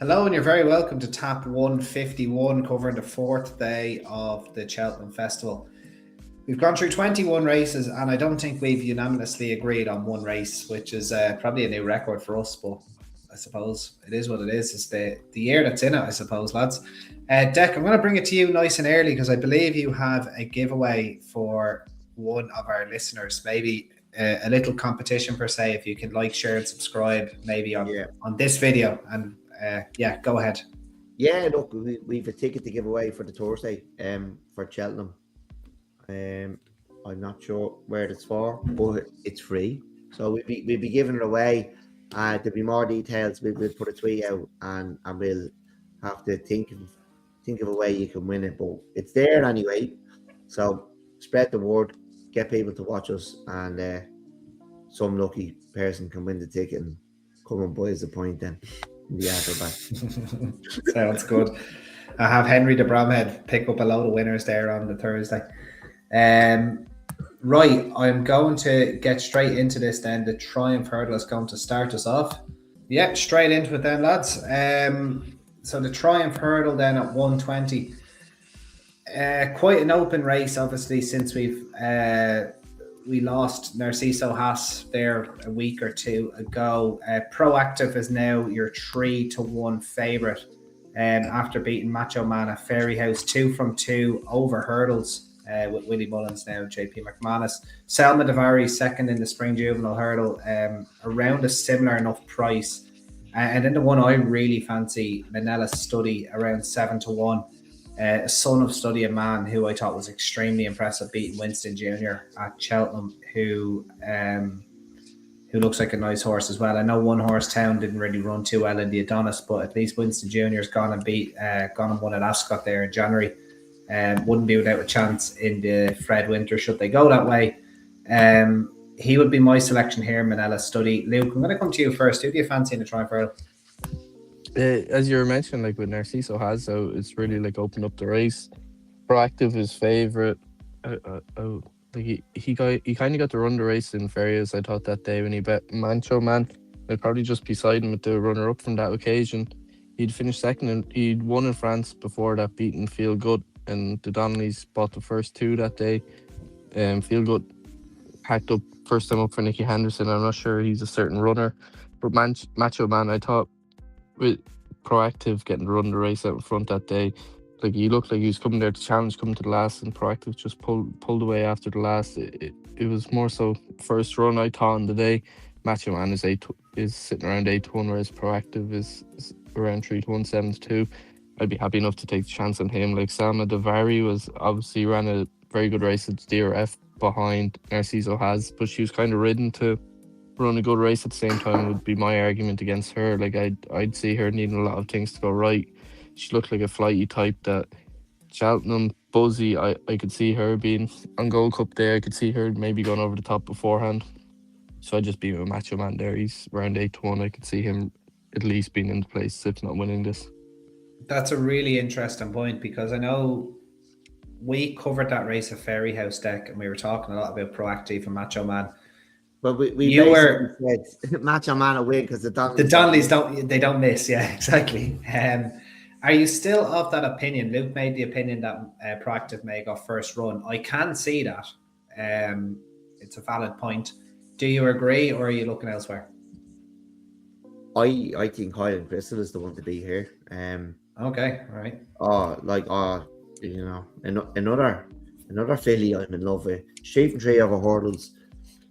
Hello, and you're very welcome to Tap 151, covering the fourth day of the Cheltenham Festival. We've gone through 21 races, and I don't think we've unanimously agreed on one race, which is probably a new record for us, but I suppose it is what it is. It's the year that's in it, I suppose, lads. Dec, I'm going to bring it to you nice and early because I believe you have a giveaway for one of our listeners. Maybe a little competition per se, if you can like, share, and subscribe, maybe on this video. And go ahead. Yeah, look, we've a ticket to give away for the Thursday for Cheltenham. I'm not sure where it's for, but it's free. So we'll be giving it away. There'll be more details. We'll put a tweet out and we'll have to think of a way you can win it. But it's there anyway. So spread the word, get people to watch us, and some lucky person can win the ticket and come and buy us a point then. Sounds good. I have Henry de Bromhead pick up a load of winners there on the Thursday. Right, I'm going to get straight into this then. The Triumph Hurdle is going to start us off. Yeah, straight into it then, lads. So the Triumph Hurdle then at 120. Quite an open race, obviously, since we lost Narciso Haas there a week or two ago. Proactive is now your 3-1 favourite after beating Macho Man at Fairyhouse 2 from 2 over hurdles with Willie Mullins now, JP McManus. Selma Davari second in the Spring Juvenile Hurdle, around a similar enough price. And then the one I really fancy, Manila Study, around 7-1. Son of Study, a man who I thought was extremely impressive, beating Winston Jr. at Cheltenham, who looks like a nice horse as well. I know One Horse Town didn't really run too well in the Adonis, but at least Winston Jr.'s gone and won at Ascot there in January. Wouldn't be without a chance in the Fred Winter should they go that way. He would be my selection here, Manila Study. Luke, I'm going to come to you first. Who do you fancy in the Triumph Hurdle? As you were mentioning, like with Narciso Haas, so it's really like opened up the race. Proactive is favourite. He kind of got to run the race in Fairyhouse, I thought, that day when he bet Mancho Man. I'd probably just be siding with the runner up from that occasion. He'd finished second and he'd won in France before that, beating Feel Good, and the Donnellys bought the first two that day. Feel Good packed up first time up for Nicky Henderson. I'm not sure he's a certain runner, but Macho Man, I thought, with Proactive getting to run the race out in front that day, like he looked like he was coming there to challenge, coming to the last, and Proactive just pulled away after the last. It was more so first run, I thought, on the day. Macho Man is sitting around 8-1, whereas Proactive is around 3-1, 7-2. I'd be happy enough to take the chance on him. Like Salma Davari was obviously ran a very good race at DRF behind Narciso Haas, but she was kind of ridden to run a good race at the same time, would be my argument against her. Like I'd see her needing a lot of things to go right. She looked like a flighty type that Cheltenham, Buzzy, I could see her being on Gold Cup Day. I could see her maybe going over the top beforehand. So I'd just be with Macho Man there. He's around 8-1. I could see him at least being in the place, if not winning this. That's a really interesting point, because I know we covered that race at Fairyhouse, Dec, and we were talking a lot about Proactive and Macho Man. But we said Macho Man will win because the Donnellys don't miss. Yeah, exactly. Are you still of that opinion? Luke made the opinion that Proactive may go first run. I can see that. It's a valid point. Do you agree, or are you looking elsewhere? I think Highland Crystal is the one to be here. Okay, all right. Another filly I'm in love with. Straight from 3 over hurdles.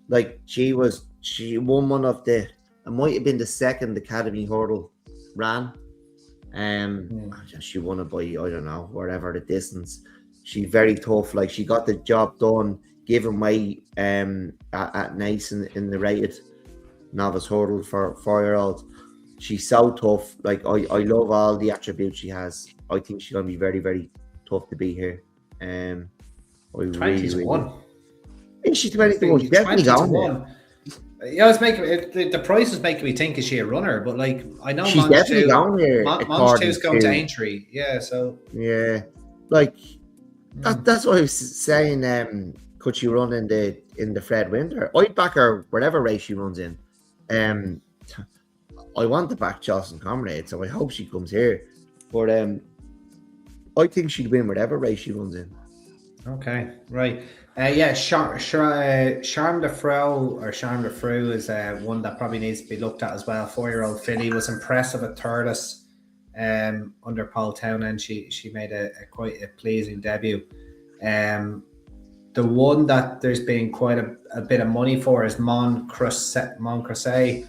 Like she won one of it might have been the second Academy hurdle ran. She won it by, I don't know, whatever the distance. She's very tough. Like she got the job done, giving way at Nice in the rated novice hurdle for 4-year-olds. She's so tough. Like I love all the attributes she has. I think she's gonna be very, very tough to beat here. 21. She's 21. She's definitely going there. Yeah, it's making the price is making me think, is she a runner? But like I know she's definitely going there. Monch 2's going to Aintree. Yeah, so yeah, like that's what I was saying. Could she run in the Fred Winter? I'd back her whatever race she runs in. I want to back Jocelyn Comrade, so I hope she comes here. But I think she'd win whatever race she runs in. Okay, right. Yeah, Charm de Fro or Charm de Fru is one that probably needs to be looked at as well. 4-year-old filly was impressive at Thurles under Paul Townend. She made a quite a pleasing debut. The one that there's been quite a bit of money for is Mon Crusade.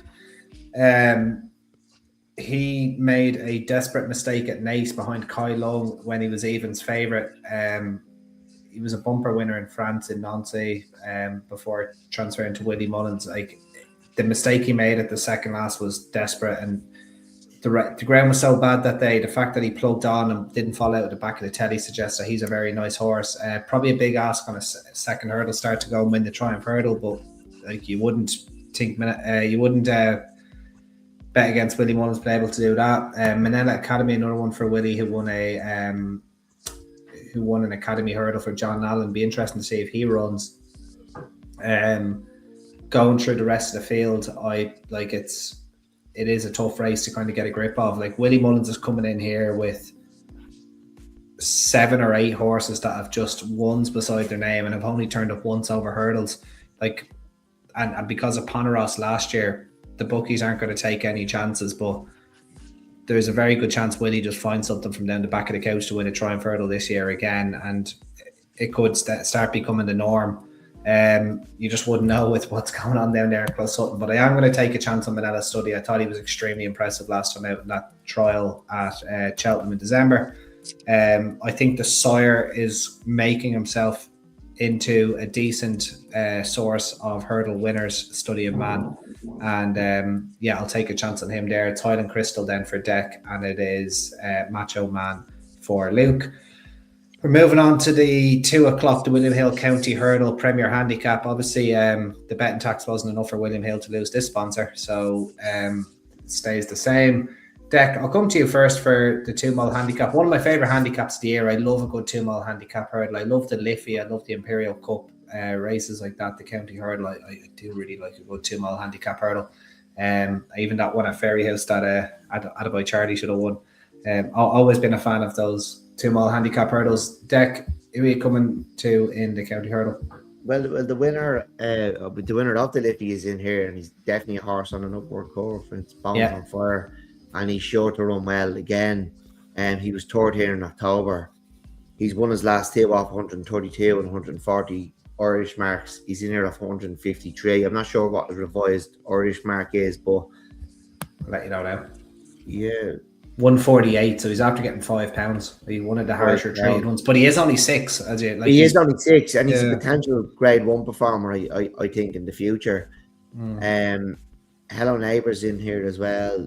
He made a desperate mistake at Nice behind Kai Long when he was Evans' favourite. He was a bumper winner in France in Nancy before transferring to Willie Mullins. Like, the mistake he made at the second last was desperate, and the ground was so bad that day. The fact that he plugged on and didn't fall out at the back of the telly suggests that he's a very nice horse. Probably a big ask on a second hurdle start to go and win the Triumph Hurdle, but like, you wouldn't think bet against Willie Mullins being able to do that. Manila Academy, another one for Willie, who won an Academy hurdle for John Allen. Be interesting to see if he runs. Going through the rest of the field, it is a tough race to kind of get a grip of. Like, Willie Mullins is coming in here with 7 or 8 horses that have just ones beside their name and have only turned up once over hurdles. Like, and because of Poneros last year, the bookies aren't going to take any chances, but there's a very good chance Willie just finds something from down the back of the couch to win a Triumph Hurdle this year again, and it could start becoming the norm. You just wouldn't know with what's going on down there in Close Sutton, but I am going to take a chance on Manila Study. I thought he was extremely impressive last time out in that trial at Cheltenham in December. I think the sire is making himself into a decent source of hurdle winners, Study of Man, and I'll take a chance on him there. It's Highland Crystal then for Dec, and it is Macho Man for Luke. We're moving on to the 2 o'clock, the William Hill County Hurdle Premier Handicap. Obviously, the betting tax wasn't enough for William Hill to lose this sponsor, so it stays the same. Dec, I'll come to you first for the 2 mile handicap. One of my favourite handicaps of the year. I love a good 2 mile handicap hurdle. I love the Liffey. I love the Imperial Cup races like that. The County Hurdle, I do really like a good 2 mile handicap hurdle. Even that one at Ferry House that Attaboy Charlie should have won. I've always been a fan of those 2 mile handicap hurdles. Dec, who are you coming to in the County Hurdle? Well, the winner of the Liffey is in here, and he's definitely a horse on an upward curve. It's Bones on Fire, and he's sure to run well again. And he was 3rd here in October. He's won his last 2 off 132 and 140 Irish marks. He's in here off 153. I'm not sure what the revised Irish mark is, but I'll let you know now. Yeah. 148, so he's after getting £5. He wanted the harsher trade ones, but he is only 6. He is only 6, and he's a potential Grade 1 performer, I think, in the future. Hello Neighbours in here as well.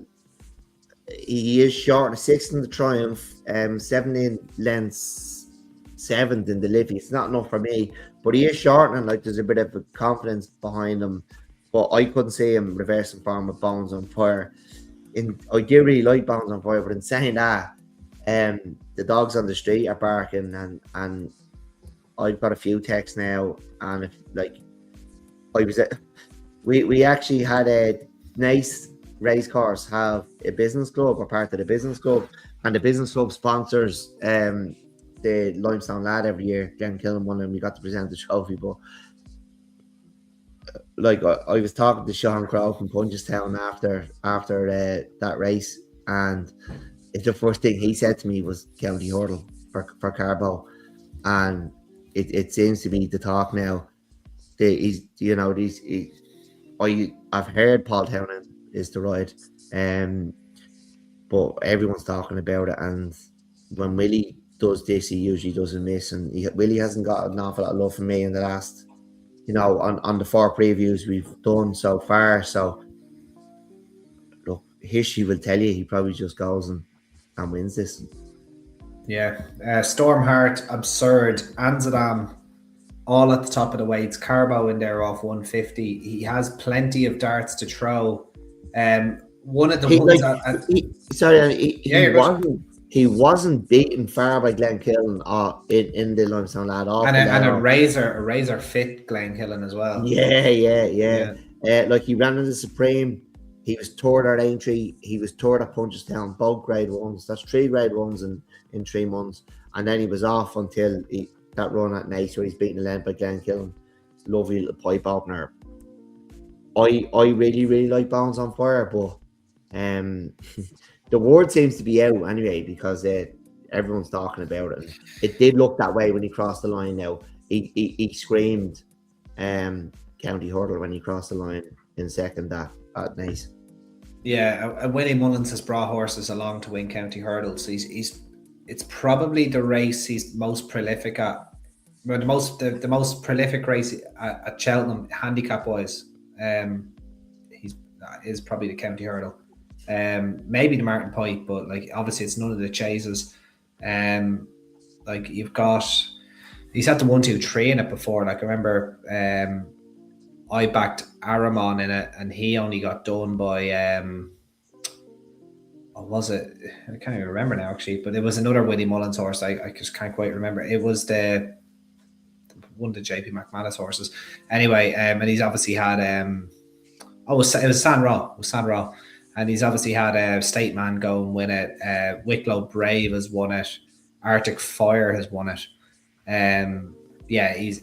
He is short of 6th in the Triumph, 17 lengths, 7th in the Liffey. It's not enough for me, but he is short, and like, there's a bit of confidence behind him. But I couldn't see him reversing form with Bones on Fire. I do really like Bones on Fire, but in saying that, the dogs on the street are barking, and I've got a few texts now, and we actually had a nice race course have a business club, or part of the business club, and the business club sponsors the Limestone Lad every year. Glenn Killen won, and we got to present the trophy. But like, I was talking to Sean Crowe from Punchestown after that race, and the first thing he said to me was County Hurdle for Carbo, and it seems to be the talk now. I've heard Paul Townend is the ride, but everyone's talking about it, and when Willie does this, he usually doesn't miss, and Willie hasn't got an awful lot of love from me in the last, on the 4 previews we've done so far. So look, history will tell you he probably just goes and wins this. Yeah, Stormheart, Absurd, Anzadam, all at the top of the weights. Carbo in there off 150. He has plenty of darts to throw. One of the he wasn't beaten far by Glenn Killen in the Limestone Lad. And a razor fit Glenn Killen as well. Yeah. Like, he ran in the Supreme He was third at Aintree. He was third at Punchestown, both grade ones. That's 3 grade ones in 3 months. And then he was off until that run at Nice where he's beaten the length by Glenkillen. Lovely little pipe opener. I really, really like Bounds on Fire, but the word seems to be out anyway because everyone's talking about it. And it did look that way when he crossed the line now. He screamed County Hurdle when he crossed the line in second at Nice. Yeah, Willie Mullins has brought horses along to win County Hurdles. It's probably the race he's most prolific at. Well, the most prolific race at Cheltenham handicap wise. Is probably the County Hurdle. Maybe the Martin Pike, but like obviously it's none of the chases. Like you've got, he's had the 1, 2, 3 in it before. Like I remember, I backed Aramon in it, and he only got done by what was it? I can't even remember now actually, but it was another Willie Mullins horse. I just can't quite remember. It was one of the JP McManus horses. Anyway, and he's obviously had it was San Ra. It was San Ra. And he's obviously had State Man go and win it. Wicklow Brave has won it. Arctic Fire has won it. Yeah, he's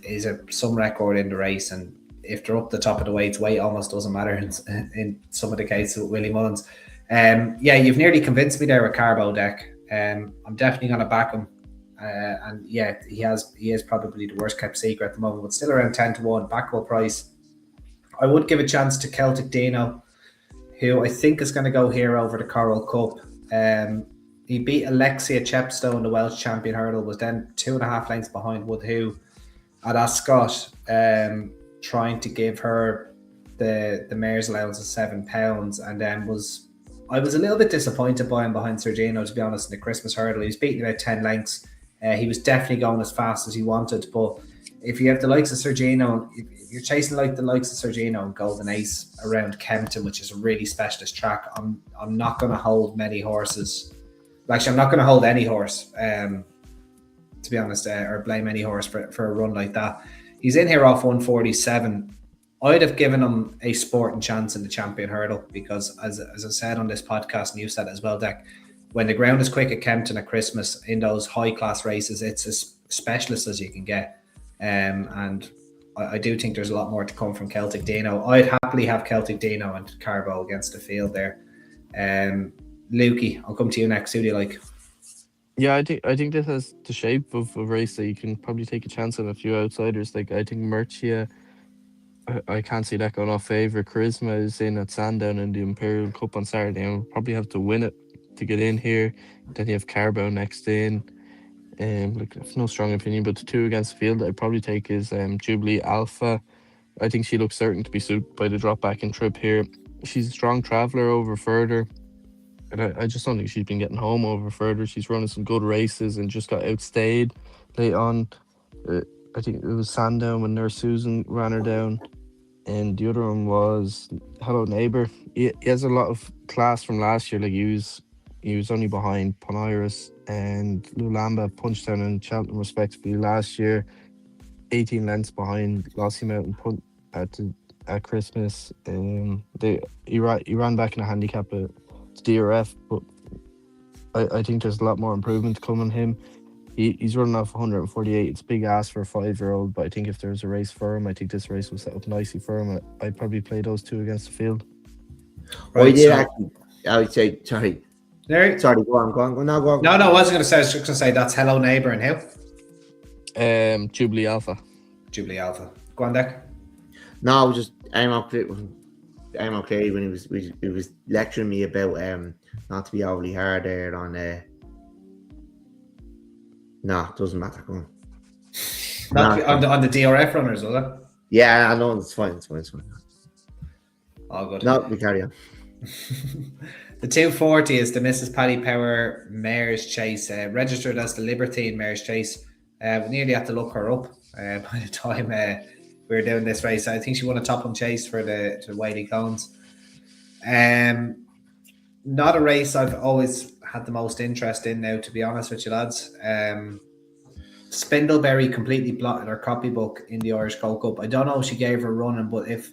some record in the race, and if they're up the top of the weights, weight almost doesn't matter in some of the cases with Willie Mullins. Yeah, you've nearly convinced me there with Carbo Dec. I'm definitely going to back him. And yeah, he is probably the worst kept secret at the moment, but still around 10-1 backable price. I would give a chance to Celtic Dino, who I think is going to go here over the Coral Cup. He beat Alexia Chepstow in the Welsh Champion Hurdle, was then 2.5 lengths behind Woodhoo at Ascot, trying to give her the mare's allowance of £7, and then I was a little bit disappointed by him behind Sergino, to be honest, in the Christmas Hurdle. He was beating about 10 lengths. He was definitely going as fast as he wanted, but if you have the likes of Sergino, if you're chasing like the likes of Sergino and Golden Ace around Kempton, which is a really specialist track, I'm not going to hold many horses. Actually, I'm not going to hold any horse, to be honest, or blame any horse for a run like that. He's in here off 147. I'd have given him a sporting chance in the Champion Hurdle because, as I said on this podcast, and you said it as well, Dec, when the ground is quick at Kempton at Christmas in those high-class races, it's as specialist as you can get. And I do think there's a lot more to come from Celtic Dino. I'd happily have Celtic Dino and Carbo against the field there. Lukey, I'll come to you next. Who do you like? Yeah, I think this has the shape of a race that you can probably take a chance on a few outsiders. Like I think Murcia, I can't see that going off favour. Charisma is in at Sandown in the Imperial Cup on Saturday and will probably have to win it to get in here. Then you have Carbo next in. Like I've no strong opinion, but the 2 against the field that I'd probably take is Jubilee Alpha. I think she looks certain to be suited by the drop back and trip here. She's a strong traveller over further, and I just don't think she's been getting home over further. She's running some good races and just got outstayed late on. I think it was Sandown when Nurse Susan ran her down, and the other one was Hello Neighbour. He has a lot of class from last year. Like he was only behind Poniris and Lulamba, Punchestown and Cheltenham respectively last year. 18 lengths behind Lossy Mountain Punt at Christmas. He ran back in a handicap at DRF, but I think there's a lot more improvement to come on him. He's running off 148. It's a big ass for a 5-year-old, but I think if there's a race for him, I think this race will set up nicely for him. I'd probably play those 2 against the field. Right, I would say, sorry. There. Sorry, go on. No, go on. No, I wasn't going to say. I was just going to say that's Hello Neighbour and who? Jubilee Alpha. Jubilee Alpha. Go on, Dec. No, I was just I'm okay when he was lecturing me about not to be overly hard there on no, it doesn't matter. Go on. On the DRF runners, was it? Yeah, I know it's fine. All good. No, we carry on. The 240 is the Mrs. Paddy Power Mare's Chase, registered as the Libertine Mare's Chase. We nearly had to look her up by the time we were doing this race. I think she won a top one chase for the Wadey Cones. Not a race I've always had the most interest in now, to be honest with you lads. Spindleberry completely blotted her copybook in the Irish Gold Cup. I don't know if she gave her a running, but if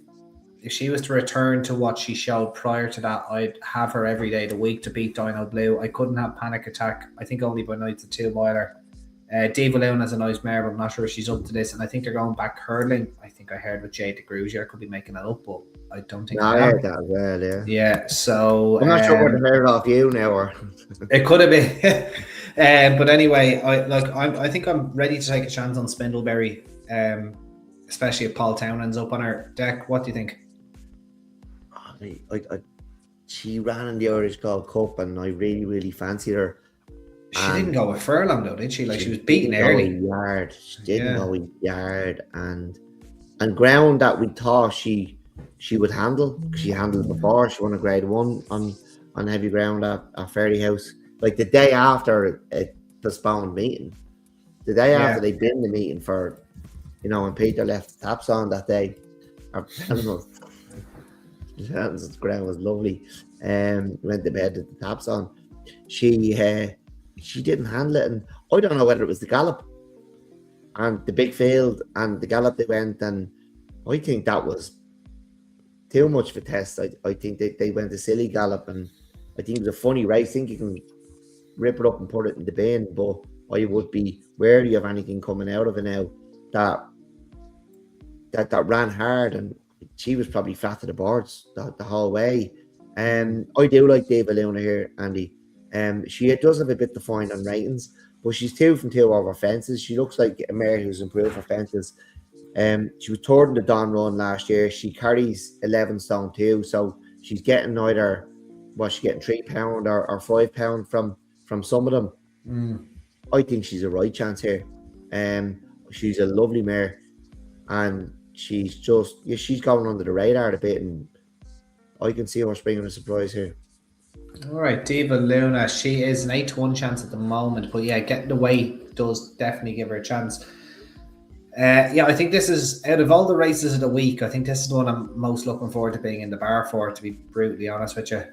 if she was to return to what she showed prior to that, I'd have her every day of the week to beat Dino Blue. I couldn't have Panic Attack. I think only by night's a 2-miler. Diva Luna's a nice mare, but I'm not sure if she's up to this. And I think they're going back hurdling. I think I heard with Jade DeGruzier. I could be making it up, but I don't think I heard that as well, yeah. Yeah, so I'm not sure whether I heard off you now or it could have been. But anyway, I think I'm ready to take a chance on Spindleberry, especially if Paul Townend's up on her deck. What do you think? She ran in the Irish Gold Cup, and I really, really fancied her. She didn't go with furlong though, did she? Like she was beaten early. She didn't go a yard, and ground that we thought she would handle. She handled before. She won a Grade 1 on heavy ground at Fairy House. Like the day after a postponed meeting, the day after they been the meeting for, when Peter left the taps on that day. The ground was lovely. Went to bed with the taps on. She didn't handle it, and I don't know whether it was the gallop and the big field and the gallop they went, and I think that was too much of a test. I think they went a silly gallop, and I think it was a funny race. I think you can rip it up and put it in the bin, but I would be wary of anything coming out of it now that ran hard, and she was probably flat to the boards the whole way. I do like David Luna here, Andy. She does have a bit to find on ratings, but she's 2 from 2 over fences. She looks like a mare who's improved her fences. She was third in the Don Run last year. She carries 11 stone 2, so she's getting either she's getting £3 or £5 from some of them. I think she's a right chance here. She's a lovely mare, and she's going under the radar a bit, and I can see her springing a surprise here. All right, Diva Luna. She is an 8-1 chance at the moment, but yeah, getting the weight does definitely give her a chance. I think this is, out of all the races of the week, I think this is the one I'm most looking forward to being in the bar for, to be brutally honest with you.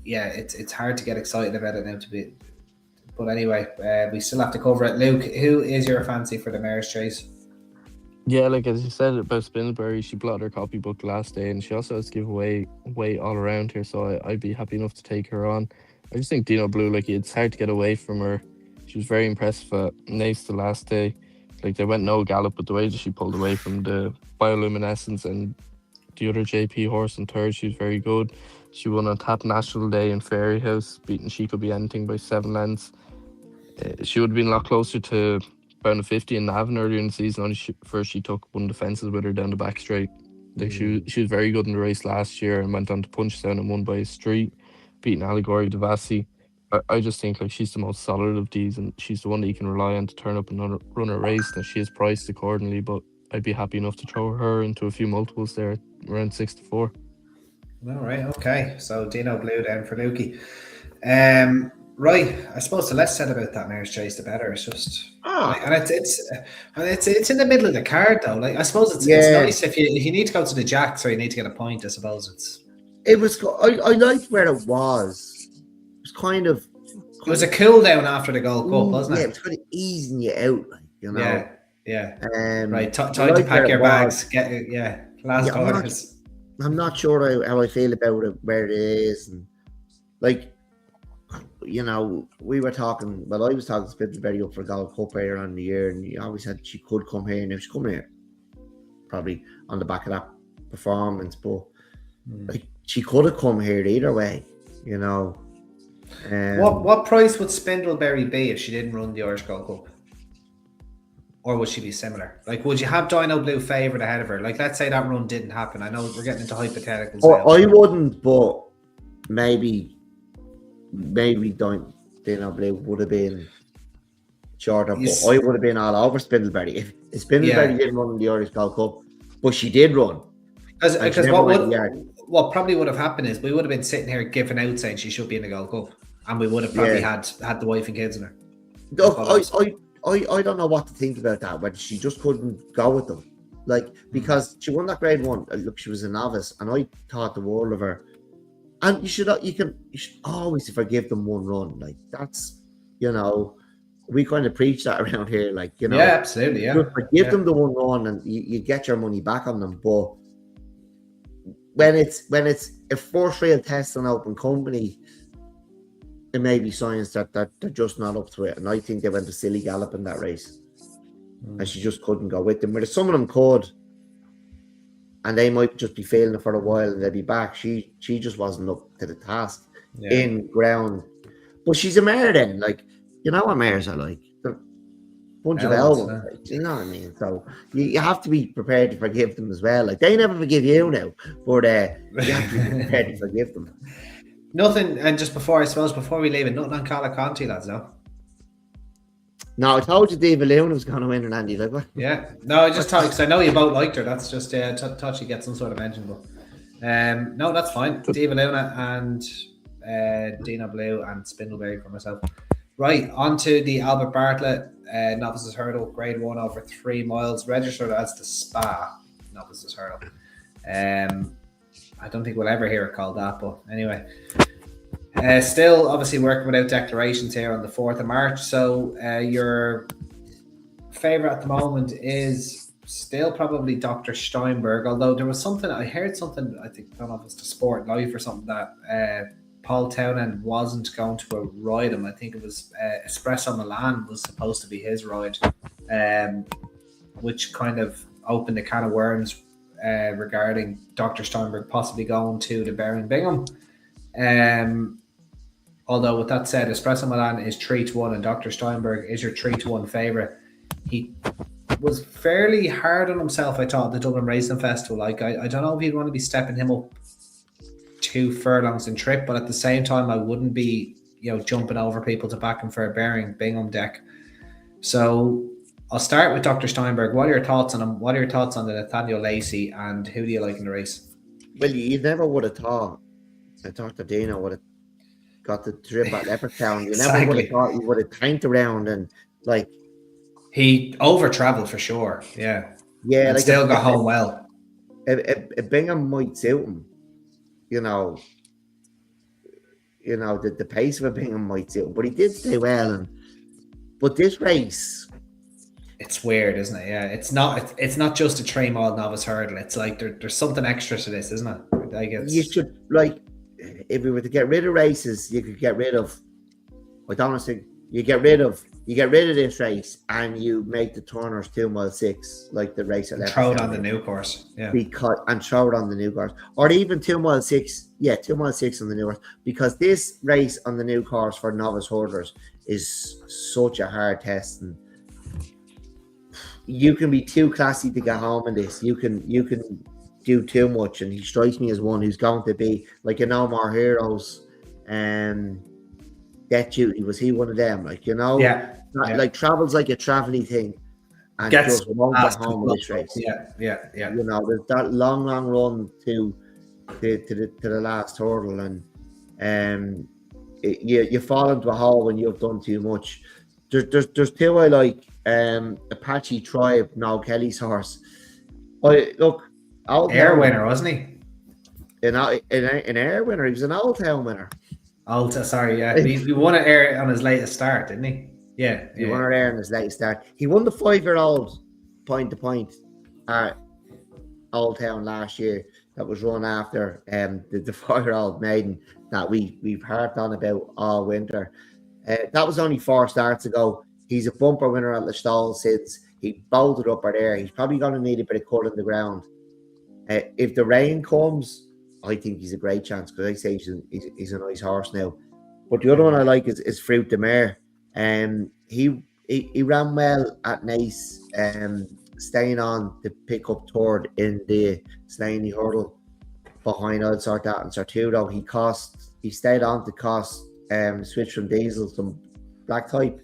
It's hard to get excited about it now but anyway, we still have to cover it. Luke, who is your fancy for the Mare's Chase? Yeah, like as you said about Spindleberry, she blotted her copybook last day, and she also has to give away weight all around here, so I'd be happy enough to take her on. I just think Dino Blue, it's hard to get away from her. She was very impressive at Nace the last day. Like, they went no gallop, but the way that she pulled away from the bioluminescence and the other JP horse in third, she was very good. She won on Tap National Day in Fairy House, beating She Could Be Anything by 7 lengths. She would have been a lot closer to Bound of 50 in Navan earlier in the season. Only first she took one of the fences with her down the back straight. Like she was very good in the race last year, and went on to Punchdown and won by a street, beating Allegory Devassi. I just think she's the most solid of these, and she's the one that you can rely on to turn up and run a race. Now she is priced accordingly, but I'd be happy enough to throw her into a few multiples there, around 6 to 4. All right, okay. So Dino Blue down for Lukey. Right, I suppose the less said about that Mare's Chase, the better. It's just, and it's in the middle of the card though. Like, I suppose it's nice if you need to go to the jacks or you need to get a point. I suppose it was. I liked where it was. It was kind of. It was a cool down after the Gold Cup, wasn't it? Yeah, it was kind of easing you out, Yeah. Right, time to pack your bags. Last orders. I'm not sure how I feel about it, where it is, and we were talking. Well, I was talking to Spindleberry up for Gold Cup earlier on in the year, and he always said she could come here. Now she's coming here, probably on the back of that performance, but she could have come here either way, What price would Spindleberry be if she didn't run the Irish Gold Cup? Or would she be similar? Would you have Dino Blue favoured ahead of her? Let's say that run didn't happen. I know we're getting into hypotheticals. I wouldn't, but maybe Dino Blue would have been shorter, but I would have been all over Spindleberry. If Spindleberry didn't run in the Irish Gold Cup, but she did run. Because what probably would have happened is we would have been sitting here giving out saying she should be in the Gold Cup, and we would have probably had the wife and kids in her. I don't know what to think about that, whether she just couldn't go with them. Because she won that Grade 1. Look, she was a novice, and I thought the world of her. And you should always forgive them one run. That's, we kind of preach that around here. Yeah, absolutely. Yeah. Forgive them the one run, and you get your money back on them. But when it's a first real test on open company, it may be signs that they're just not up to it. And I think they went a silly gallop in that race. And she just couldn't go with them. Whereas some of them could, and they might just be failing it for a while and they'll be back. She just wasn't up to the task in ground. But she's a mare then. Like, you know what mares are like? They're a bunch of elbows. Like, you know what I mean? So you have to be prepared to forgive them as well. Like, they never forgive you now, but you have to be prepared to forgive them. Nothing, and just before we leave it, nothing on Calaconti, lads, no? No, I told you Diva Luna was going to win, and Andy, like, what? Yeah. No, I just thought, because I know you both liked her. That's just, thought she'd get some sort of mention. But no, that's fine. Diva Luna and Dina Blue and Spindleberry for myself. Right, on to the Albert Bartlett Novices Hurdle, grade 1 over 3 miles, registered as the Spa Novices Hurdle. I don't think we'll ever hear it called that, but anyway. Still, obviously, working without declarations here on the 4th of March. So your favourite at the moment is still probably Dr. Steinberg, although there was something, I heard something, I think, I don't know if it's the Sport Life or something, that Paul Townend wasn't going to ride him. I think it was Espresso Milan was supposed to be his ride, which kind of opened a can of worms regarding Dr. Steinberg possibly going to the Baring Bingham. Although with that said, Espresso Milan is 3-1 and Dr. Steinberg is your 3-1 favourite. He was fairly hard on himself, I thought, at the Dublin Racing Festival. Like, I don't know if you'd want to be stepping him up 2 furlongs in trip, but at the same time, I wouldn't be, jumping over people to back him for a Baring Bingham deck. So I'll start with Dr. Steinberg. What are your thoughts on him? What are your thoughts on the Nathaniel Lacey, and who do you like in the race? Well, you never would have thought that Dr. Dino would have got the trip at Leopardstown. You never would have thought he would have tanked around, and like, he over-travelled for sure. Yeah, and like, still got home well. A Bingham might suit him. The pace of a Bingham might suit him, but he did stay well. But this race, it's weird, isn't it? Yeah, it's not just a 3-mile novice hurdle. It's like there's something extra to this, isn't it? Like, you should, like, if we were to get rid of races, you could get rid of. I don't want to say you get rid of this race and you make the Turners 2 mile 6, like the race at throw it on the new course, and throw it on the new course, or even 2 mile 6, 2 mile 6 on the new course, because this race on the new course for novice hurdlers is such a hard test, and you can be too classy to get home in this. You can do too much, and he strikes me as one who's going to be like No More Heroes and Death Duty. Was he one of them? Like, like travels like a travelly thing and just won't get home in this race. Yeah. There's that long run to the last hurdle, and you fall into a hole when you've done too much. There's 2 I like. Apache Tribe, Noel Kelly's horse. Air winner, wasn't he? An air winner. He was an Old Town winner. Sorry, yeah. He won an air on his latest start, didn't he? Yeah. He won an air on his latest start. He won the 5-year-old point to point at Old Town last year. That was run after the 4-year-old maiden that we've harped on about all winter. That was only 4 starts ago. He's a bumper winner at Listowel since. He bolted up there. He's probably going to need a bit of cut in the ground. If the rain comes, I think he's a great chance, because I say he's a nice horse now. But the other one I like is Fruit de Mer. He ran well at Naas, staying on to pick up third in the Slaney hurdle behind I'd Sort That and Sortudo. He stayed on to cost switch from Diesel to Black Type.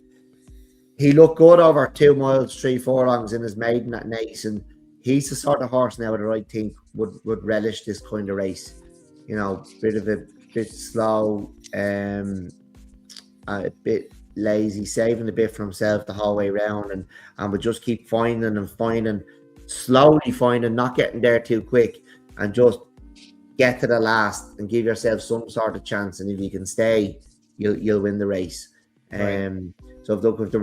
He looked good over 2 miles, 3 furlongs in his maiden at Naas, and he's the sort of horse now that I think would relish this kind of race. Bit slow, a bit lazy, saving a bit for himself the whole way around, and would just keep slowly finding, not getting there too quick, and just get to the last and give yourself some sort of chance. And if you can stay, you'll win the race. Right. So if the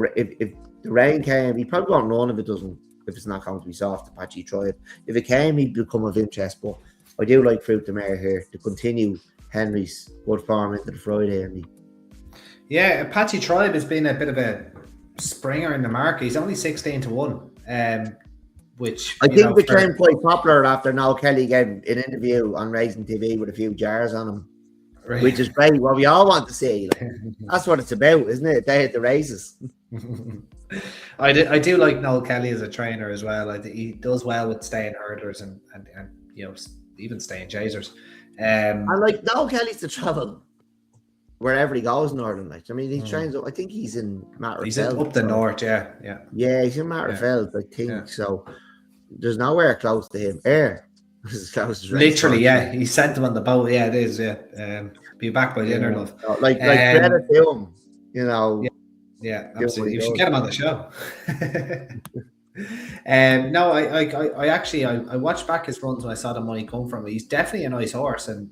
rain came, he probably won't run if it's not going to be soft. Apache Tribe. If it came, he'd become of interest. But I do like Fruit the Mare here to continue Henry's good form into the Friday, Andy. Yeah, Apache Tribe has been a bit of a springer in the market. He's only 16-1, which I think became quite popular after Noel Kelly gave an interview on Racing TV with a few jars on him, right. which is great. What we all want to see. Like, that's what it's about, isn't it? They hit the races. I do like Noel Kelly as a trainer as well. I think he does well with staying hurdlers and even staying chasers. And like Noel Kelly's to travel wherever he goes in Ireland. Like, I mean, he trains up. I think he's in Matterfeld. He's up the north, yeah. Yeah, he's in Matterfeld, I think. So there's nowhere close to him. As close as literally, yeah. He sent him on the boat. Yeah, it is. Yeah, be back by dinner, love. Like credit to him, you know. Yeah, absolutely. You should get him on the show. No, I actually watched back his runs when I saw the money come from. He's definitely a nice horse, and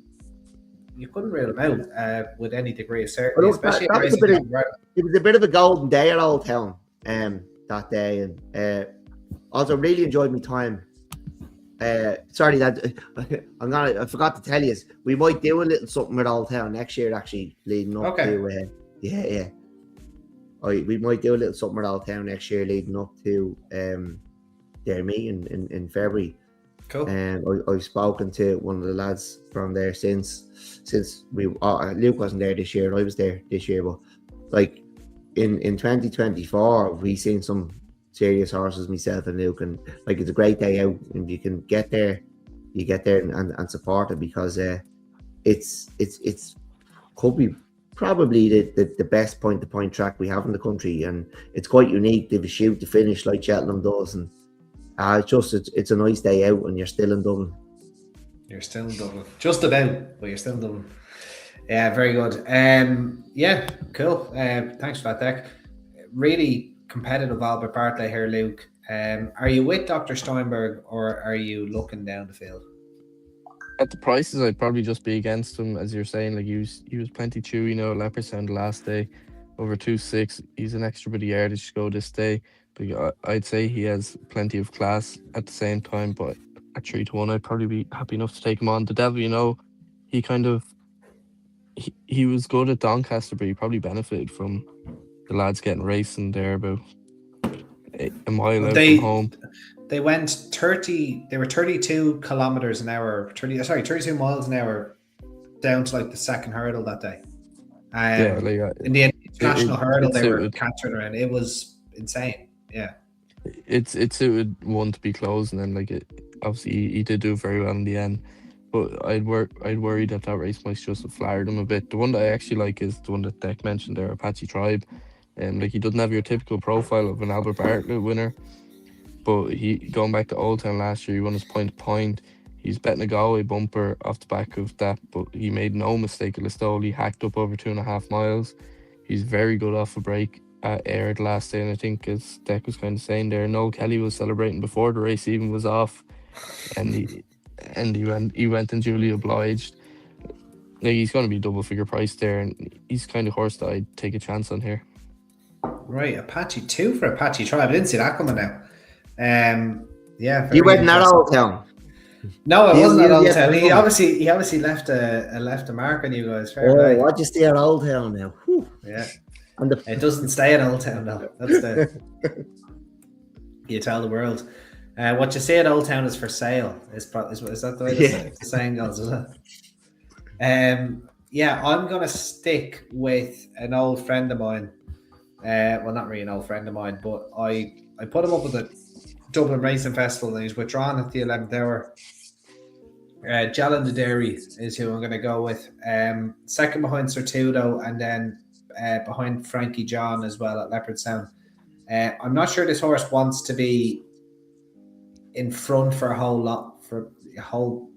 you couldn't rule him out with any degree of certainty. Especially it was a bit of a golden day at Old Town that day, and also really enjoyed my time. Sorry that I forgot to tell you, we might do a little something with Old Town next year, actually leading up to we might do a little something with Old Town next year leading up to their meeting in February. Cool. I've spoken to one of the lads from there since Luke wasn't there this year and I was there this year, but like in 2024 we've seen some serious horses, myself and Luke, and like it's a great day out, and you can get there, and support it, because it's could be probably the best point-to-point track we have in the country, and it's quite unique. They have a shoot to finish like Cheltenham does, and it's a nice day out, and you're still in Dublin. You're still in Dublin, just about, but you're still in Dublin. Yeah, very good. Yeah, cool. Thanks for that, Dec. Really competitive Albert Bartlett here, Luke. Are you with Dr. Steinberg, or are you looking down the field? At the prices, I'd probably just be against him, as you're saying. Like he was plenty chewy, Leopardstown the last day, over 2.6. He's an extra bit of yardage to go this day, but I'd say he has plenty of class at the same time. But at 3-1, I'd probably be happy enough to take him on. The Devil, he kind of he was good at Doncaster, but he probably benefited from the lads getting racing there about a mile out from home. They went 30. They were 32 kilometers an hour. 32 miles an hour down to like the second hurdle that day. In the international hurdle, they were cantering around. It was insane. Yeah, it suited one to be close, and then obviously he did do very well in the end. But I'd worry that race might just have flattered him a bit. The one that I actually like is the one that Dec mentioned there, Apache Tribe. He doesn't have your typical profile of an Albert Bartlett winner, but he, going back to Old Town last year, he won his point. He's betting a Galway bumper off the back of that, but he made no mistake at Listowel. He hacked up over 2.5 miles. He's very good off a break at Ayr the last day, and I think, as Dec was kind of saying there, Noel Kelly was celebrating before the race even was off, and he went and duly obliged. He's going to be double figure price there, and he's kind of horse that I'd take a chance on here. Right, Apache 2 for Apache Tribe. I didn't see that coming now. Yeah, you went in that Old Town. No, it wasn't at Old Town. He obviously left a mark on you guys. What'd you stay at Old Town now? Whew. Yeah, and it doesn't stay at Old Town now. That's you tell the world. What you say at Old Town is for sale. Is that the way the saying goes? Is it? Yeah, I'm gonna stick with an old friend of mine. Well, not really an old friend of mine, but I put him up at the Dublin Racing Festival, and he's withdrawn at the 11th hour. Jalin the Dairy is who I'm going to go with. Second behind Sertudo, and then behind Frankie John as well at Leopardstown. I'm not sure this horse wants to be in front for a whole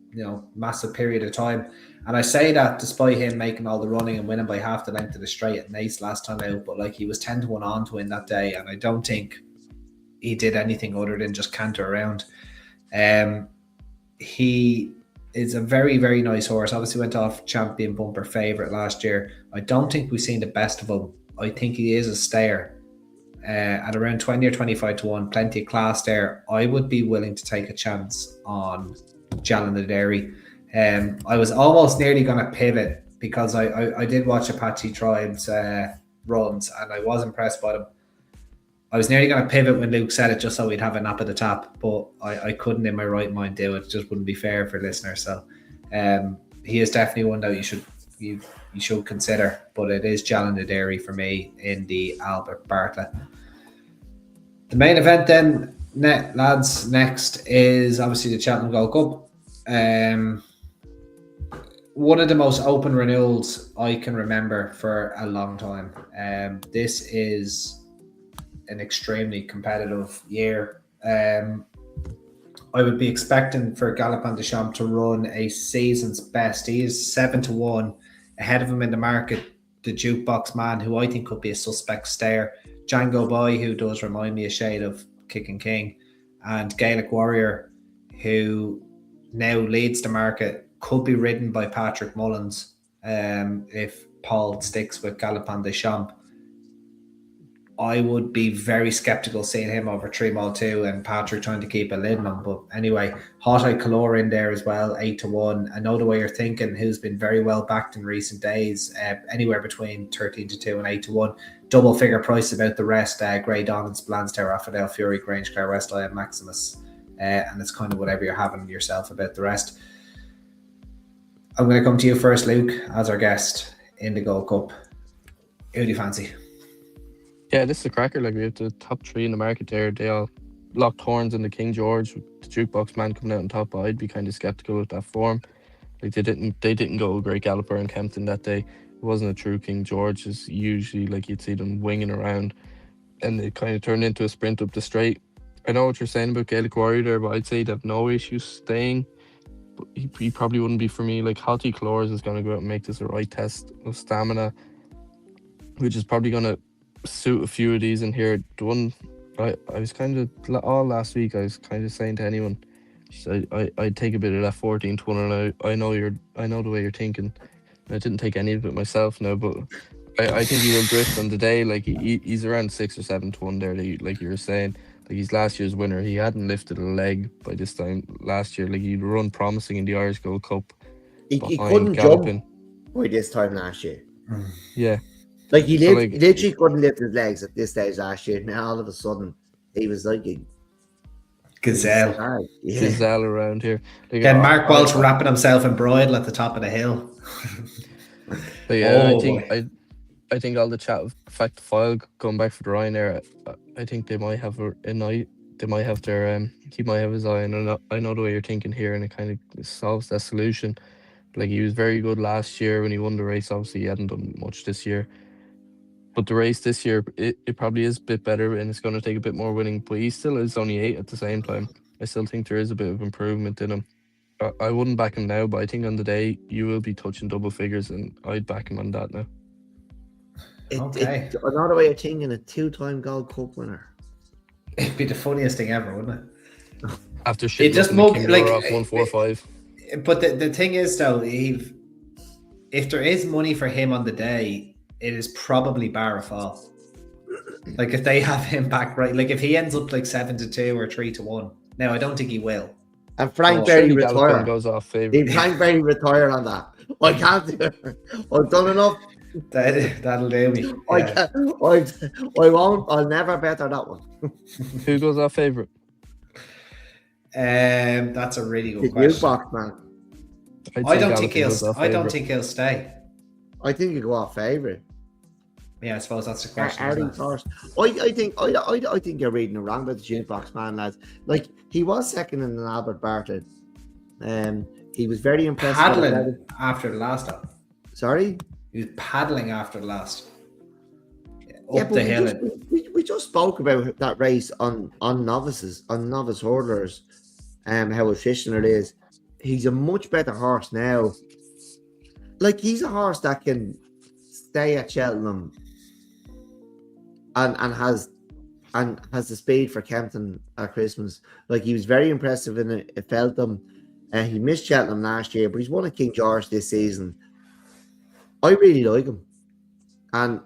massive period of time. And I say that despite him making all the running and winning by half the length of the straight at Naas last time out, but he was 10-1 on to win that day, and I don't think he did anything other than just canter around. He is a very, very nice horse. Obviously went off champion bumper favourite last year. I don't think we've seen the best of him. I think he is a stayer. At around 20 or 25-1, plenty of class there. I would be willing to take a chance on Jalin the Dairy. I was almost nearly going to pivot because I did watch Apache Tribe's runs and I was impressed by them. I was nearly going to pivot when Luke said it just so we'd have a nap at the top, but I couldn't in my right mind do it. It just wouldn't be fair for listeners. So he is definitely one that you should consider, but it is Jalan Dairy for me in the Albert Bartlett. The main event then, lads, next is obviously the Cheltenham Gold Cup. One of the most open renewals I can remember for a long time. This is an extremely competitive year. I would be expecting for Galopin Des Champs to run a season's best. He is 7-1. Ahead of him in the market, the Jukebox Man, who I think could be a suspect stayer. Django Boy, who does remind me a shade of Kicking King. And Gaelic Warrior, who now leads the market, could be ridden by Patrick Mullins if Paul sticks with Galopin Des Champs. I would be very sceptical seeing him over 3-2 and Patrick trying to keep a lid on him. But anyway, Hot Eye Color in there as well, 8-1. I know the way you're thinking, who's been very well backed in recent days, anywhere between 13-2 and 8-1. Double figure price about the rest, Grey Donalds, Blanstower, Affordale, Fury, Grange, Clare West, I am Maximus. And it's kind of whatever you're having yourself about the rest. I'm going to come to you first, Luke, as our guest in the Gold Cup. Who do you fancy? Yeah, this is a cracker. Like, we have the top three in the market there. They all locked horns in the King George, with the Jukebox Man coming out on top. But I'd be kind of skeptical with that form. Like, they didn't go a great galloper in Kempton that day. It wasn't a true King George. It's usually like you'd see them winging around, and it kind of turned into a sprint up the straight. I know what you're saying about Gaelic Warrior there, but I'd say they've no issues staying. But he probably wouldn't be for me. Like, Hottie Clores is going to go out and make this a right test of stamina, which is probably going to suit a few of these in here. The one I was kind of all last week, I was kind of saying to anyone, I'd take a bit of that 14-1, and I know the way you're thinking. I didn't take any of it myself now, but I think he will drift on the day. Like, he's around 6 or 7-1 there, like you were saying. Like, he's last year's winner. He hadn't lifted a leg by this time last year. Like, he'd run promising in the Irish Gold Cup. He couldn't jump by this time last year. Yeah. Like, he literally couldn't lift his legs at this stage last year. Now all of a sudden, he was like a gazelle. Gazelle around here. Like, Then Mark Walsh wrapping himself in bridle at the top of the hill. But yeah, I think all the chat of fact the file going back for the Ryanair, I think they might have a night. They might have their he might have his eye, and I know the way you're thinking here, and it kind of solves that solution. Like, he was very good last year when he won the race. Obviously, he hadn't done much this year. But the race this year, it probably is a bit better, and it's going to take a bit more winning. But he still is only 8 at the same time. I still think there is a bit of improvement in him. I wouldn't back him now, but I think on the day you will be touching double figures, and I'd back him on that now. Another way of thinking, a 2-time Gold Cup winner. It'd be the funniest thing ever, wouldn't it? After shit, just like 145. But the thing is, though, if there is money for him on the day, it is probably Barrafal. Like, if they have him back right, like if he ends up like 7-2 or 3-1. Now, I don't think he will. And Frank Berry retire. Goes off favourite. Frank Berry retire on that. I can't do it. I've done enough. That'll do me. Yeah. I won't. I'll never better that one. Who goes off favourite? That's a really good question. Jukebox Man. I don't think he'll stay. I think he'll go off favourite. Yeah, I suppose that's the question. I think you're reading it wrong about the Jukebox Man, lads. Like, he was second in an Albert Bartlett. He was very impressive. Paddling after the last time. Sorry? He was paddling after the last. Up the hill. We just spoke about that race on novices, on novice hurdlers, how efficient it is. He's a much better horse now. Like, he's a horse that can stay at Cheltenham and has the speed for Kempton at Christmas. Like, he was very impressive in it. It felt him. He missed Cheltenham last year, but he's won at King George this season. I really like him, and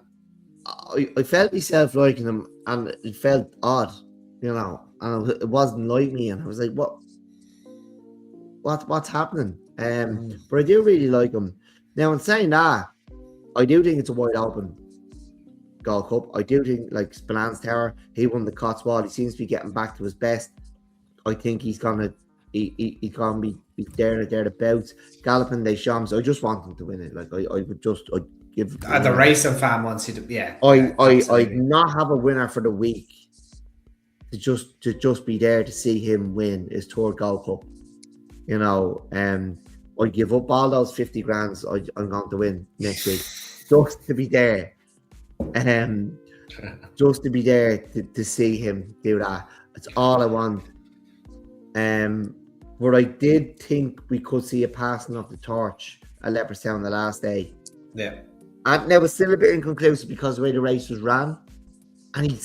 I felt myself liking him, and it felt odd, you know. And it wasn't like me, and I was like, "What's happening?" But I do really like him. Now, in saying that, I do think it's a wide open Gold Cup. I do think, like Spillane Tower, he won the Cotswold. He seems to be getting back to his best. I think he's gonna be thereabouts. Galopin Des Champs, I just want him to win it. Like I would just give the racing fan wants you to, I not have a winner for the week to just be there to see him win his Tour Gold Cup. You know, I give up all those 50 grands I'm going to win next week just to be there. Just to be there to see him do that. That's all I want. But I did think we could see a passing of the torch at Leopardstown the last day. Yeah. And it was still a bit inconclusive because the way the race was ran. And he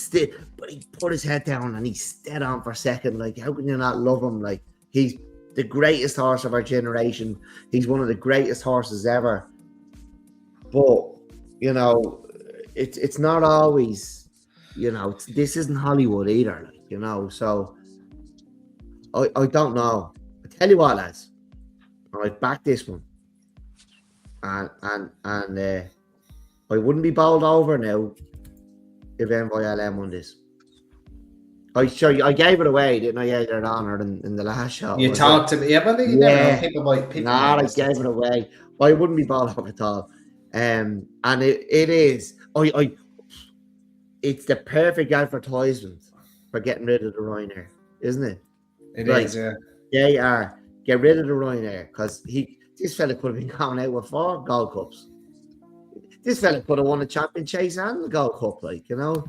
put his head down and he stayed on for a second. Like, how can you not love him? Like, he's the greatest horse of our generation. He's one of the greatest horses ever. But, you know, it's not always, you know, this isn't Hollywood either, like, you know. So I don't know. I tell you what, lads, I back this one, and I wouldn't be bowled over now if Envoi Allen won this. I gave it away, didn't I? Yeah, they're honored in the last show. You talked to me, yeah, but you never know. People might. I gave it away. I wouldn't be bowled over at all. And it is. It's the perfect advertisement for getting rid of the Ryanair, isn't it? It is, yeah. They are. Get rid of the Ryanair because this fella could have been going out with 4 Gold Cups. This fella could have won a champion chase and the Gold Cup, like, you know.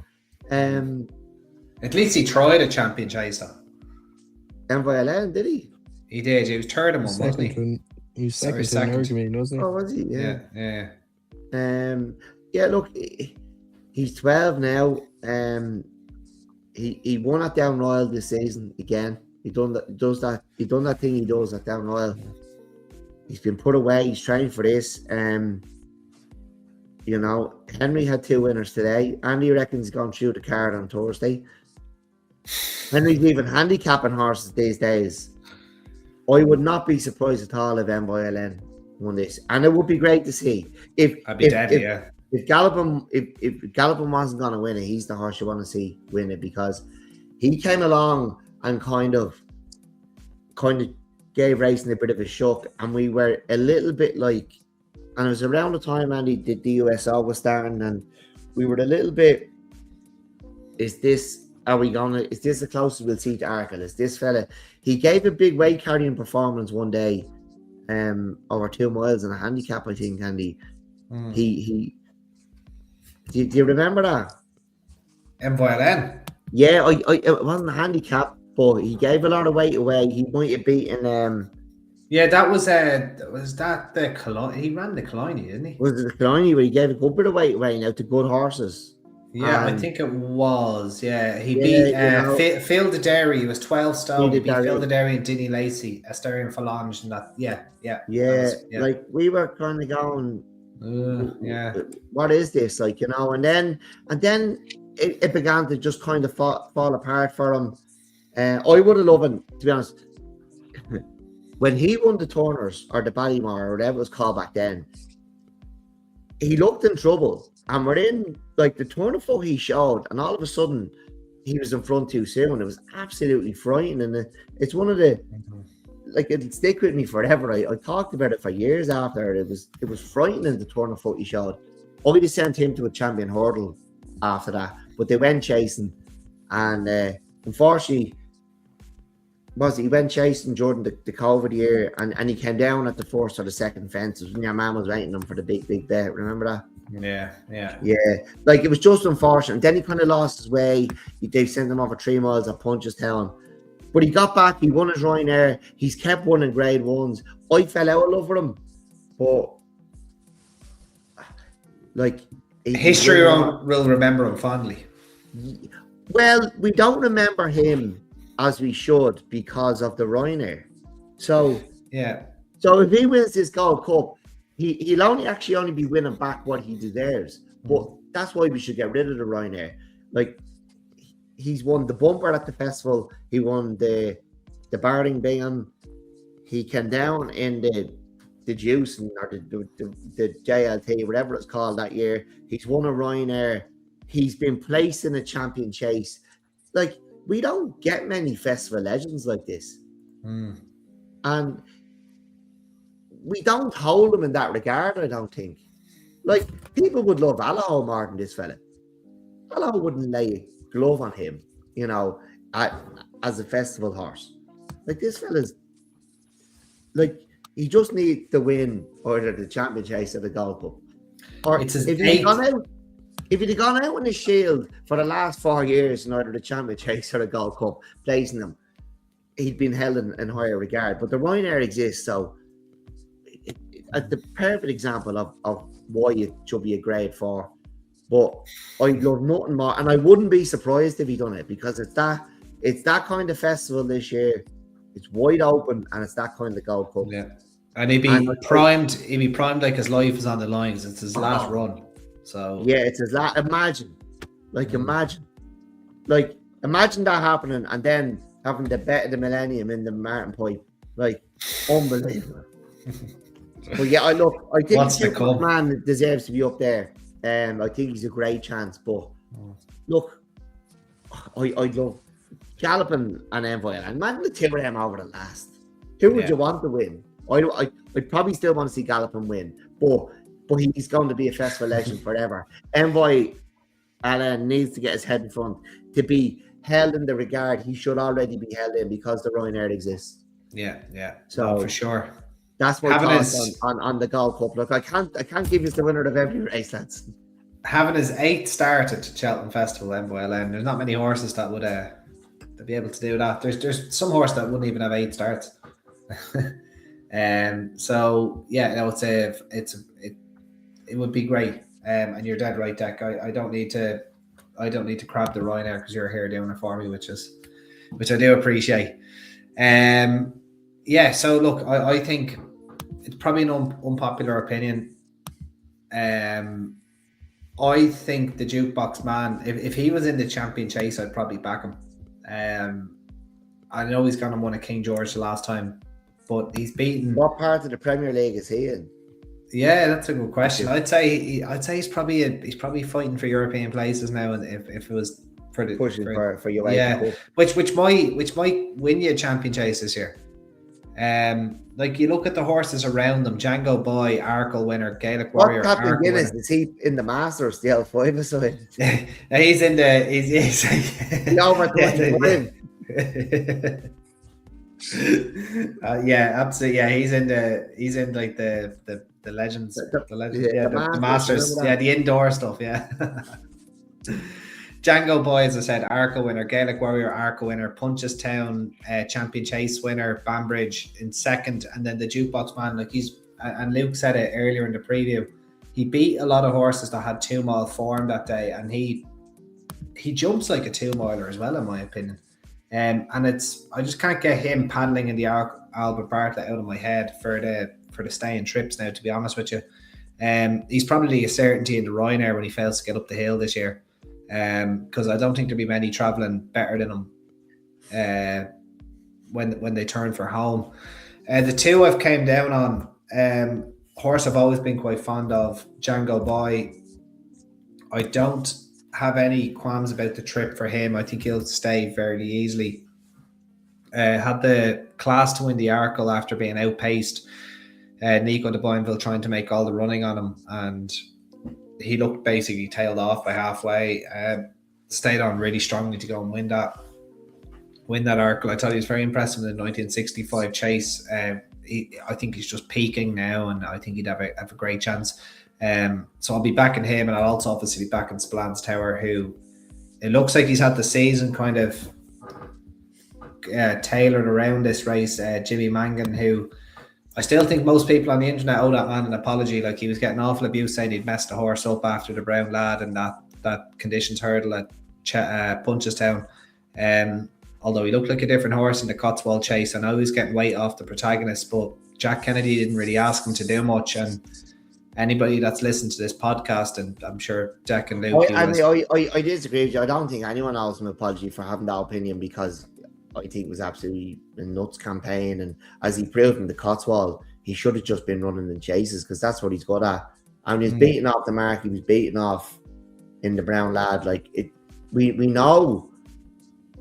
At least he tried a champion chase, though. Envoi Allen, did he? He did. He was third in one, wasn't he? He was second. Wasn't he? Oh, was he? Yeah. Yeah. Look, he's 12 now. He won at Down Royal this season again. He done that thing he does at Down Royal. He's been put away. He's trained for this. You know, Henry had 2 winners today. Andy reckons he's gone through the card on Thursday. Henry's even handicapping horses these days. I would not be surprised at all if Envoi Allen won this, and it would be great to see. If Galopin wasn't going to win it, he's the horse you want to see win it, because he came along and kind of gave racing a bit of a shock, and we were a little bit like, and it was around the time Andy did the USO was starting, and we were a little bit, is this the closest we'll see to Arkle? Is this fella? He gave a big weight carrying performance one day, over 2 miles in a handicap, I think, Andy. He do you remember that? Envoi Allen? Yeah, it wasn't a handicap, but he gave a lot of weight away. He might have beaten yeah, that was that the Colony? He ran the Colony, didn't he? Was it the Colony where he gave a good bit of weight away now to good horses? Yeah, I think it was. Yeah, he beat Phil the Dairy. He was 12 stone. He beat Phil the Dairy and Dinny Lacey, Asterion Falange, and that. Yeah. Like we were kind of going, what is this? Like, you know, and then it began to just kind of fall apart for him. I would have loved him, to be honest. When he won the Turners or the Ballymore or whatever it was called back then, he looked in trouble. And we're in, like, the turn foot he showed, and all of a sudden he was in front too soon. It was absolutely frightening. And it's one of the, like, it'll stick with me forever. I talked about it for years after. It was frightening, the turn foot he showed. I would have sent him to a champion hurdle after that, but they went chasing. And unfortunately, he went chasing during the COVID year, and he came down at the first or the second fence. It was when your man was waiting him for the big bet. Remember that? Yeah. Like, it was just unfortunate. Then he kind of lost his way. They sent him over 3 miles at Punchestown. But he got back. He won his Ryanair. He's kept winning grade ones. I fell out of love with him. But, like, history will remember him fondly. Well, we don't remember him as we should because of the Ryanair. So, yeah. So if he wins this Gold Cup, he'll only be winning back what he deserves. But that's why we should get rid of the Ryanair. Like, he's won the bumper at the festival. He won the Barring Bingham. he came down in the juice or the JLT, whatever it's called that year. He's won a Ryanair. He's been placed in a champion chase. Like, we don't get many festival legends like this. And we don't hold him in that regard, I don't think. Like, people would love Allaho more than this fella. Allaho wouldn't lay a glove on him, you know, as a festival horse. Like, this fella's, like, he just needs the win or the champion chase of the Gold Cup. Or It's if his he'd eighth. gone out in the Shield for the last 4 years in either the champion chase or the Gold Cup, placing him, he'd been held in higher regard. But the Ryanair exists, so the perfect example of why it should be a grade 4. But I'd love nothing more, and I wouldn't be surprised if he done it, because it's that kind of festival this year. It's wide open, and it's that kind of Gold Cup. Yeah, and he'd be primed. He'd be primed like his life is on the line, because it's his last run. So yeah, it's his last. Imagine that happening, and then having the bet of the Millennium in the Martin Pipe, like, unbelievable. But yeah, I think Super Man deserves to be up there. I think he's a great chance. But look, I'd love Galopin and Envoi Allen. Imagine the two of them over the last. Who would you want to win? I'd probably still want to see Galopin win, but he's going to be a festival legend forever. Envoi Allen needs to get his head in front to be held in the regard he should already be held in, because the Ryanair exists. Yeah. So for sure. That's my thoughts on the Gold Cup. Look, I can't give you the winner of every race, lads. Having his 8th start at Cheltenham Festival, Envoi Allen, there's not many horses that would be able to do that. There's some horse that wouldn't even have 8 starts. So yeah, I would say it would be great. And you're dead right, Dec. I don't need to crab the Ryanair because you're here doing it for me, which I do appreciate. Yeah. So look, I think it's probably an unpopular opinion. I think the Jukebox Man, if he was in the champion chase, I'd probably back him. I know he's gone and won a King George the last time, but he's beaten. What part of the Premier League is he in? Yeah, that's a good question. I'd say he's probably fighting for European places now, and if it was for the pushing for UEFA. Yeah, which might win you a champion chase this year. Like, you look at the horses around them: Django Boy, Arkle winner, Gaelic Warrior. What Captain Guinness is he in the Masters, the L5 aside? He's in the he's over 25. Yeah, absolutely. Yeah, he's in like the legends, the Masters, the indoor stuff. Yeah. Django Boy, as I said, Arkle winner, Gaelic Warrior, Arkle winner, Punchestown champion chase winner, Banbridge in 2nd, and then the Jukebox Man. Like, and Luke said it earlier in the preview, he beat a lot of horses that had 2-mile form that day, and he jumps like a 2-miler as well, in my opinion. And I just can't get him paddling in the Albert Bartlett out of my head for the staying trips now, to be honest with you. He's probably a certainty in the Ryanair when he fails to get up the hill this year. Because I don't think there'll be many travelling better than him when they turn for home. The two I've came down on, horse I've always been quite fond of, Django Boy. I don't have any qualms about the trip for him. I think he'll stay fairly easily. Had the class to win the Arkle after being outpaced. Nico de Boinville trying to make all the running on him, and he looked basically tailed off by halfway. Stayed on really strongly to go and win that Arkle. I tell you, it's very impressive in the 1965 chase. I think he's just peaking now, and I think he'd have a great chance. So I'll be backing him, and I'll also obviously be backing Spillane Tower, who it looks like he's had the season kind of tailored around this race. Jimmy Mangan, who I still think most people on the internet owe that man an apology. Like, he was getting awful abuse saying he'd messed the horse up after the Brown Lad and that conditions hurdle at Punchestown. Although he looked like a different horse in the Cotswold chase. I know he was getting weight off the protagonist, but Jack Kennedy didn't really ask him to do much. And anybody that's listened to this podcast, and I'm sure Dec and Luke... I disagree with you. I don't think anyone owes him an apology for having that opinion, because I think was absolutely a nuts campaign. And as he proved in the Cotswold, he should have just been running in chases because that's what he's good at. And he was beating off the mark. He was beating off in the Brown Lad. Like it, we know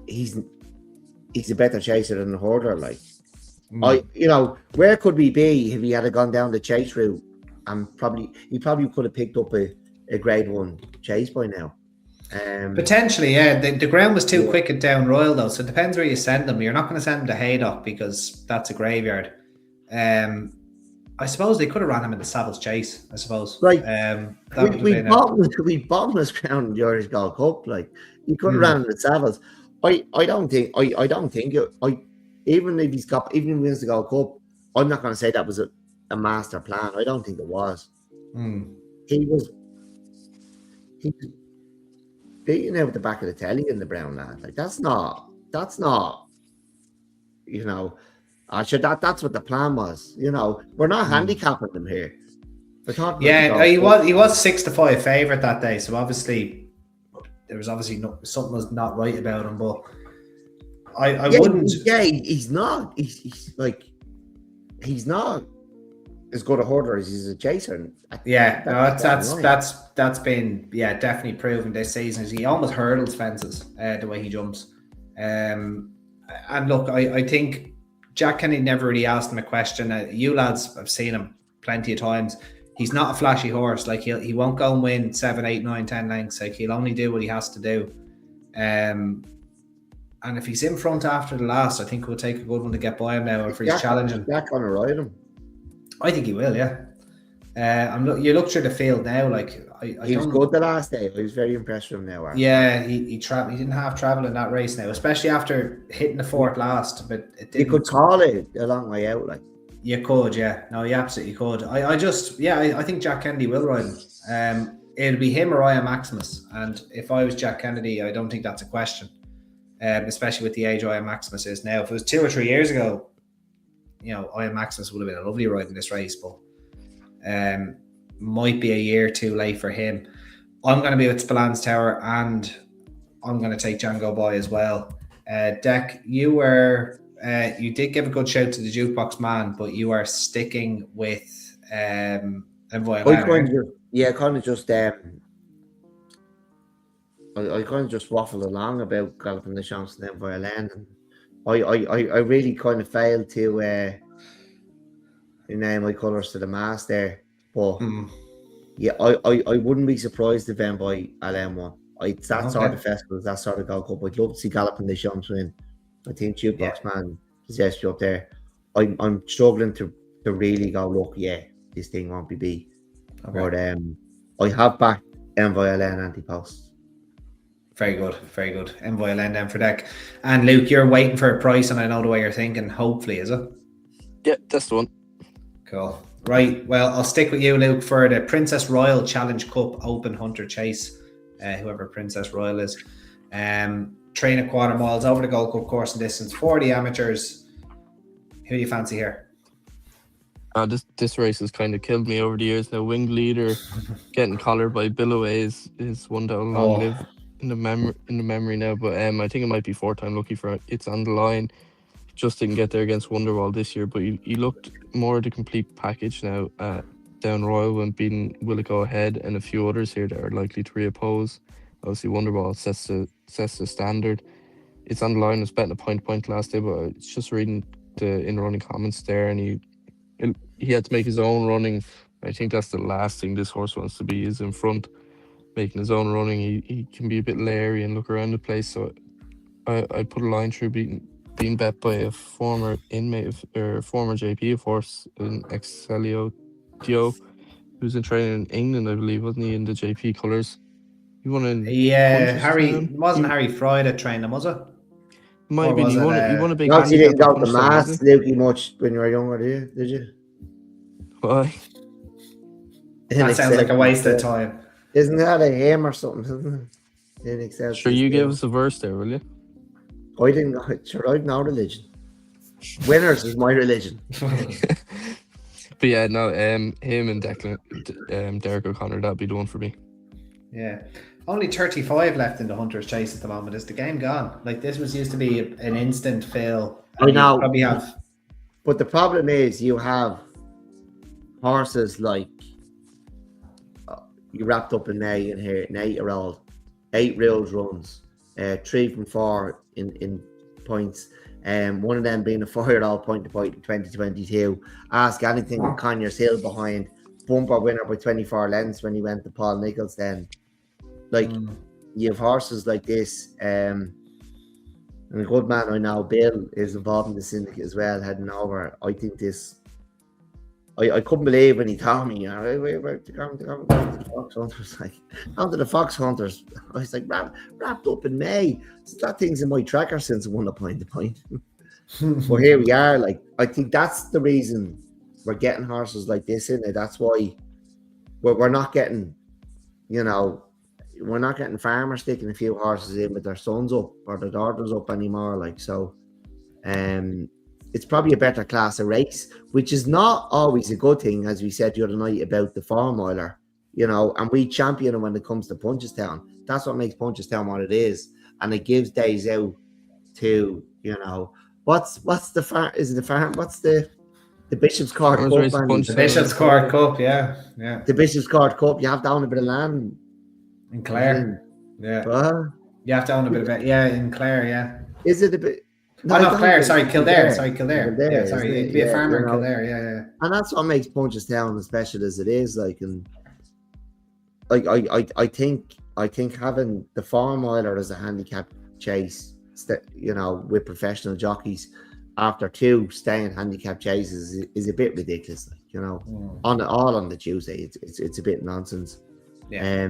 he's a better chaser than the hurdler. Like where could we be if he had gone down the chase route? And he probably could have picked up a grade 1 chase by now. Potentially, yeah. The ground was too quick at Down Royal though, so it depends where you send them. You're not going to send them to Haydock because that's a graveyard. I suppose they could have ran him in the Savills Chase. I suppose. Like we bottomless ground in the Irish Gold Cup. Like you could have ran him in the Savills. I don't think even if he wins the Gold Cup, I'm not going to say that was a master plan. I don't think it was. He was beating out the back of the telly in the Brown Lad. Like that's not that's what the plan was. We're not handicapping them here. He was 6-5 favourite that day, so obviously there was something was not right about him, but I wouldn't. Yeah, he's not. He's not as good a hurdler as he's a chaser. That's been definitely proven this season. He almost hurdles fences the way he jumps. And look, I think Jack Kennedy never really asked him a question. You lads have seen him plenty of times. He's not a flashy horse. Like he won't go and win 7, 8, 9, 10 lengths. Like he'll only do what he has to do. And if he's in front after the last, I think it will take a good one to get by him now. Or if he's challenging, Jack gonna ride him. I think he will. Yeah. You look through the field now. Like he was good the last day. I was very impressed with him now. Yeah, he didn't have travel in that race now, especially after hitting the fourth last. But you could call it a long way out. Like you could, yeah. No, you absolutely could. I think Jack Kennedy will ride him. It'll be him or Iron Maximus. And if I was Jack Kennedy, I don't think that's a question. Especially with the age Iron Maximus is now. If it was 2 or 3 years ago, Iron Maximus would have been a lovely ride in this race, but might be a year too late for him. I'm going to be with Spillans Tower, and I'm going to take Django Boy as well. Dec, you did give a good shout to the jukebox man, but you are sticking with Envoi Allen. I kind of just waffled along about Galopin Des Champs and Envoi Allen. I really kind of failed to name my colours to the mast there, but I wouldn't be surprised if Envoi Allen won. That sort of festivals, that sort of Gold Cup. I'd love to see Galopin Des Champs win. I think Jukebox Man possessed you up there. I'm struggling to really go, look, this thing won't be beat. But I have backed Envoi Allen anti-post. Very good. Envoi Allen then for Dec. And Luke, you're waiting for a price, and I know the way you're thinking. Hopefully, is it? Yeah, that's the one. Cool. Right. Well, I'll stick with you, Luke, for the Princess Royal Challenge Cup Open Hunter Chase. Whoever Princess Royal is. Train a quarter miles over the Gold Cup course and distance for the amateurs. Who do you fancy here? This race has kind of killed me over the years now. Winged Leader getting collared by Billoway is one that will long live in the memory now, but I think it might be 4-time lucky for it. It's on the line. Just didn't get there against Wonderwall this year, but he looked more the complete package now at Down Royal when beating Will It Go Ahead and a few others here that are likely to reoppose. Obviously Wonderwall sets the standard. It's on the line. I was betting a point last day, but it's just reading the in-running comments there, and he had to make his own running. I think that's the last thing this horse wants to be, is in front, making his own running. He can be a bit leery and look around the place, so I put a line through being bet by a former inmate or former JP of horse, an Excelio Dio, who's in training in England, I believe, wasn't he, in the JP colours? He won in Harry Fry that trained him, was it? Might be. You won a big. You didn't go to the mass, Lukey, much when you were younger, did you? Why? That sounds like a waste of time. Isn't that a hymn or something? Isn't it? Sure, you give us a verse there, will you? I didn't know. Sure, I've no religion. Winners is my religion. But yeah, no, him and Declan, Derek O'Connor, that'd be the one for me. Yeah. Only 35 left in the Hunter's Chase at the moment. Is the game gone? Like, this was used to be an instant fill. I And you know. probably have. But the problem is you have horses like you wrapped up in May in here, an 8-year-old, 8 rules runs, 3 from 4 in points. One of them being a 4-year-old point to point in 2022. Ask anything with Conyers Hill behind, bumper winner by 24 lengths when he went to Paul Nichols. Then, like, you have horses like this. And a good man I know, Bill, is involved in the syndicate as well, heading over. I think this. I couldn't believe when he told me, you know, we're going to the Fox Hunters. Like, onto the Fox Hunters. I was like, wrapped up in May. So that thing's in my tracker since I won a point to point. But here we are. Like, I think that's the reason we're getting horses like this in it. That's why we're not getting, you know, we're not getting farmers sticking a few horses in with their sons up or their daughters up anymore. Like, so, it's probably a better class of race, which is not always a good thing, as we said the other night about the Farm Oiler, you know, and we champion it when it comes to Punchestown. That's what makes Punchestown what it is. And it gives days out to, you know, what's the farm? Is it the farm? What's the Bishop's Court Cup? The Bishop's Court Cup, yeah. The Bishop's Court Cup, you have to own a bit of land. In Clare. Yeah. What? You have to own a bit of it. Yeah, in Clare, yeah. Is it a bit? No, not Clare, sorry, Kildare. Kildare. Yeah, sorry, you'd be a farmer in Kildare, yeah. And that's what makes Punchestown as special as it is. Like, and like I think having the Farm Oiler as a handicap chase, you know, with professional jockeys after 2 staying handicap chases is a bit ridiculous. Like, you know, on the Tuesday, it's a bit nonsense. Yeah.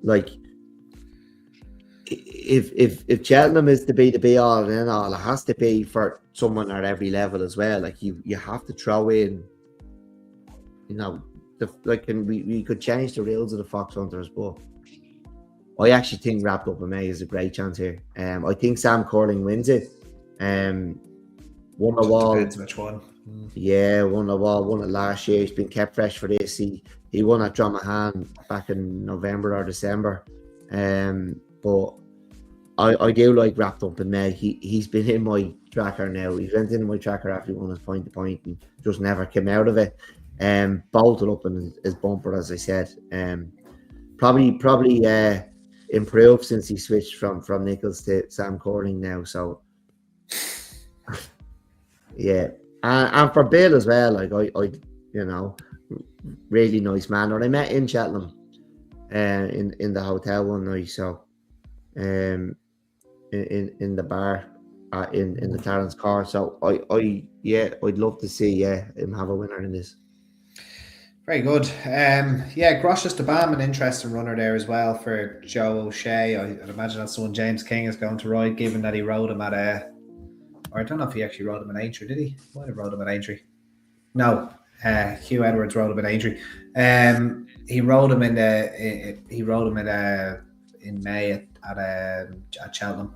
Like, if Cheltenham is to be the be all and end all, it has to be for someone at every level as well. Like, you have to throw in, you know, and we could change the rules of the Fox Hunters, but I actually think Wrapped Up in May is a great chance here. I think Sam Curling wins it. Won the wall. Depends which one. Yeah, won the wall. Won it last year. He's been kept fresh for this. He won at Dromahane back in November or December. But I do like Wrapped Up in May. He's been in my tracker now. He went in my tracker after he won his point to point and just never came out of it. Bolted up in his bumper, as I said. Probably improved since he switched from Nichols to Sam Curling now. So yeah, and for Bill as well. Like, I you know, really nice man. Or I met in Cheltenham, in the hotel one night. So, in the bar, in the Clarence Court. So I'd love to see him have a winner in this. Very good. Groshes to Bam, an interesting runner there as well for Joe O'Shea. I'd imagine that's the one James King is going to ride, given that he rode him at or I don't know if he actually rode him in Aintree, did he? Might have rode him at Aintree. No, Hugh Edwards rode him in Aintree. He rode him in May at Cheltenham.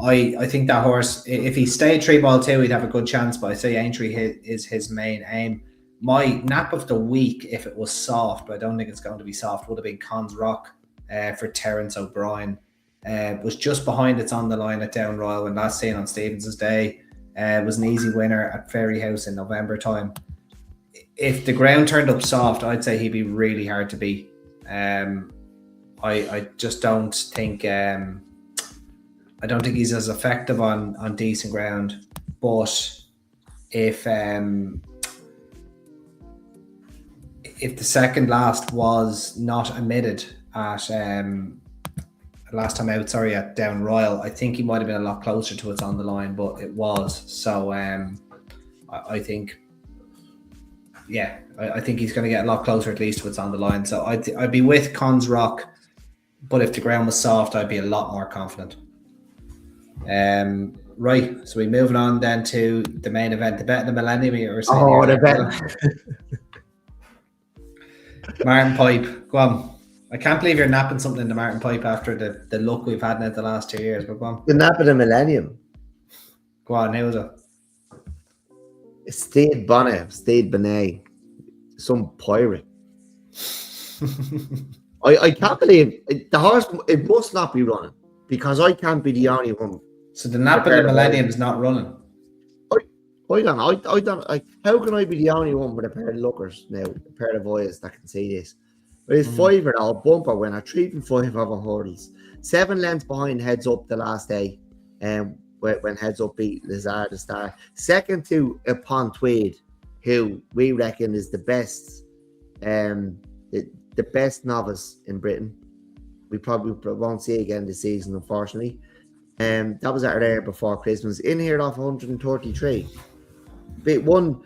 I think that horse, if he stayed 3-2, he'd have a good chance. But I say Aintree is his main aim. My nap of the week, if it was soft, but I don't think it's going to be soft, would have been Cons Rock for Terence O'Brien. Was just behind It's on the Line at Down Royal when last seen on Stevens's Day. Was an easy winner at Fairy House in November time. If the ground turned up soft, I'd say he'd be really hard to beat. I just don't think I don't think he's as effective on decent ground. But if the second last was not admitted at last time out, at Down Royal, I think he might have been a lot closer to It's on the Line, but it was. So I think, I think he's going to get a lot closer at least to It's on the Line. So I'd be with Cons Rock, but if the ground was soft, I'd be a lot more confident. Right, so we're moving on then to the main event, the bet in the Millennium. The bet. Martin Pipe, go on. I can't believe you're napping something in the Martin Pipe after the luck we've had in it the last 2 years, but go on. The nap of the Millennium. Go on, who was it? Steve Benet, some pirate. I can't believe the horse. It must not be running because I can't be the only one. So the Napoli Millennium is not running. I don't know. I don't. How can I be the only one with a pair of lookers now, a pair of eyes that can see this? But it's 5-year-old bumper winner, 3 from 5 over hurdles, 7 lengths behind Heads Up the last day, when Heads Up beat Lazard the Star. Second to a Punt, who we reckon is the best, the best novice in Britain. We probably won't see again this season, unfortunately. That was out there before Christmas. In here off 133. But one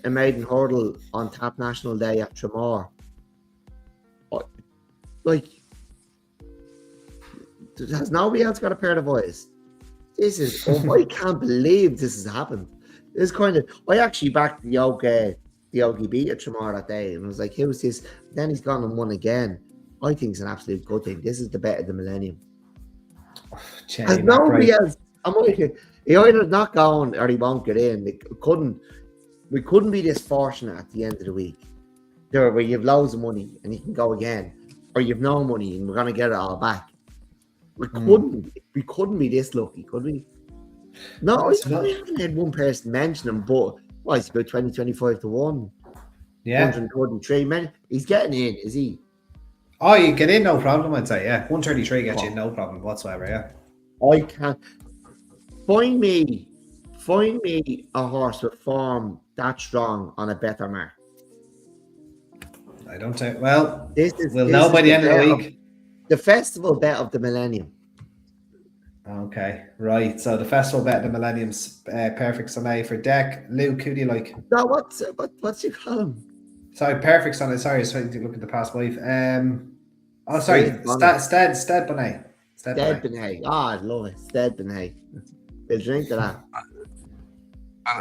a maiden hurdle on Tap National Day at Tremor. Like, has nobody else got a pair of eyes? This is, I can't believe this has happened. This kind of, I actually backed the Ogie beat at Tremor that day, and I was like, who's this? Then he's gone and won again. I think it's an absolute good thing. This is the bet of the Millennium. Has nobody else? He either not going or he won't get in. We couldn't be this fortunate at the end of the week. There, where you have loads of money and you can go again, or you have no money and we're gonna get it all back. We couldn't be this lucky, could we? No, I haven't had one person mention him, but it's about 20-25 to 1. Yeah. 133. Man, he's getting in, is he? Oh, you get in, no problem, I'd say, yeah. 133 gets you in, no problem whatsoever, yeah. I can't. Find me a horse with form that strong on a better mark. I don't think, well, we'll this know by the end of the week. The festival bet of the Millennium. Okay, right. So the festival bet of the Millennium's Perfect Soleil for Dec. Luke, who do you like? No, what's your column? Sorry, Perfect Soleil. Sorry, I was trying to look at the past 5. Stead Bonnet. Stead Bonnet. I love it. Stead Bonnet. We'll drink to that.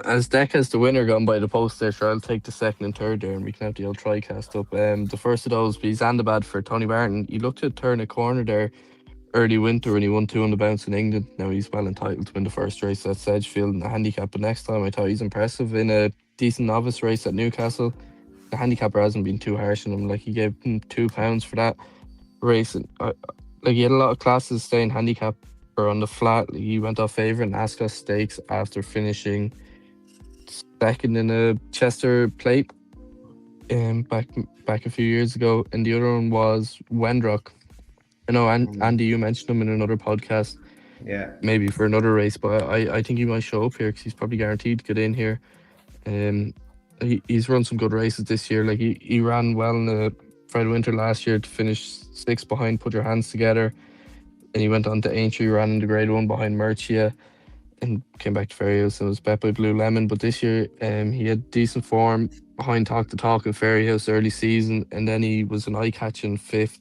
As Dec has the winner gone by the post there, sure, I'll take the second and third there and we can have the old try cast up. The first of those be Zandabad for Tony Barton. He looked to turn a corner there early winter and he won 2 on the bounce in England. Now he's well entitled to win the first race at Sedgefield in the handicap, but next time I thought he's impressive in a decent novice race at Newcastle. The handicapper hasn't been too harsh on him. Like, he gave him £2 for that race. And he had a lot of classes staying handicap or on the flat. He went off favourite in Ascot Stakes after finishing second in a Chester Plate back a few years ago. And the other one was Wendrock. I know Andy, you mentioned him in another podcast. Yeah. Maybe for another race, but I think he might show up here because he's probably guaranteed to get in here. He's run some good races this year. Like, he ran well in the Friday Winter last year to finish 6th behind Put Your Hands Together. And he went on to Aintree, ran in the Grade 1 behind Murcia and came back to Fairyhouse and was bet by Blue Lemon. But this year he had decent form behind Talk the Talk in Fairyhouse early season, and then he was an eye-catching 5th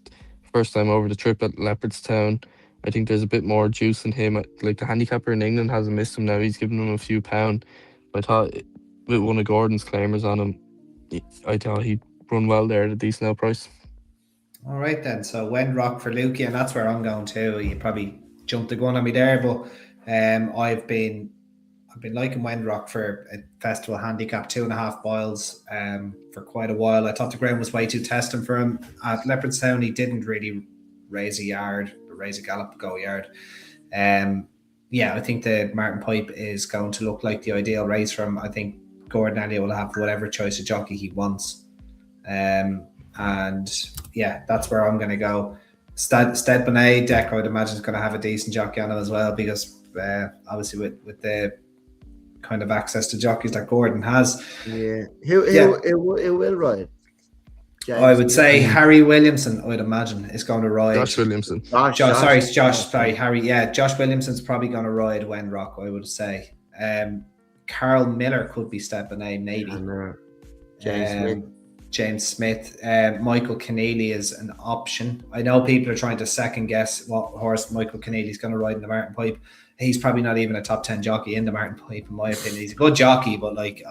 first time over the trip at Leopardstown. I think there's a bit more juice in him. Like, the handicapper in England hasn't missed him now. He's given him a few pound. But I thought with one of Gordon's claimers on him, I thought he'd run well there at a decent out price. All right then. So Wendrock for Lukey, and that's where I'm going to. You probably jumped the gun on me there, but I've been liking Wendrock for a festival handicap 2.5 miles for quite a while. I thought the ground was way too testing for him. At Leopardstown, he didn't really raise a gallop, go yard. I think the Martin Pipe is going to look like the ideal race for him. I think Gordon Elliott will have whatever choice of jockey he wants. That's where I'm going to go. Stead Bonnet, Dec, I would imagine, is going to have a decent jockey on him as well, because obviously with the kind of access to jockeys that Gordon has. Yeah. It will ride. James, I would say Harry Williamson, I would imagine, is going to ride. Josh Williamson. Harry. Yeah, Josh Williamson's probably going to ride Wendrock, I would say. Carl Miller could be stepping in, maybe. James Smith. Michael Keneally is an option. I know people are trying to second guess what horse Michael Keneally's going to ride in the Martin Pipe. He's probably not even a top 10 jockey in the Martin Pipe, in my opinion. He's a good jockey, but like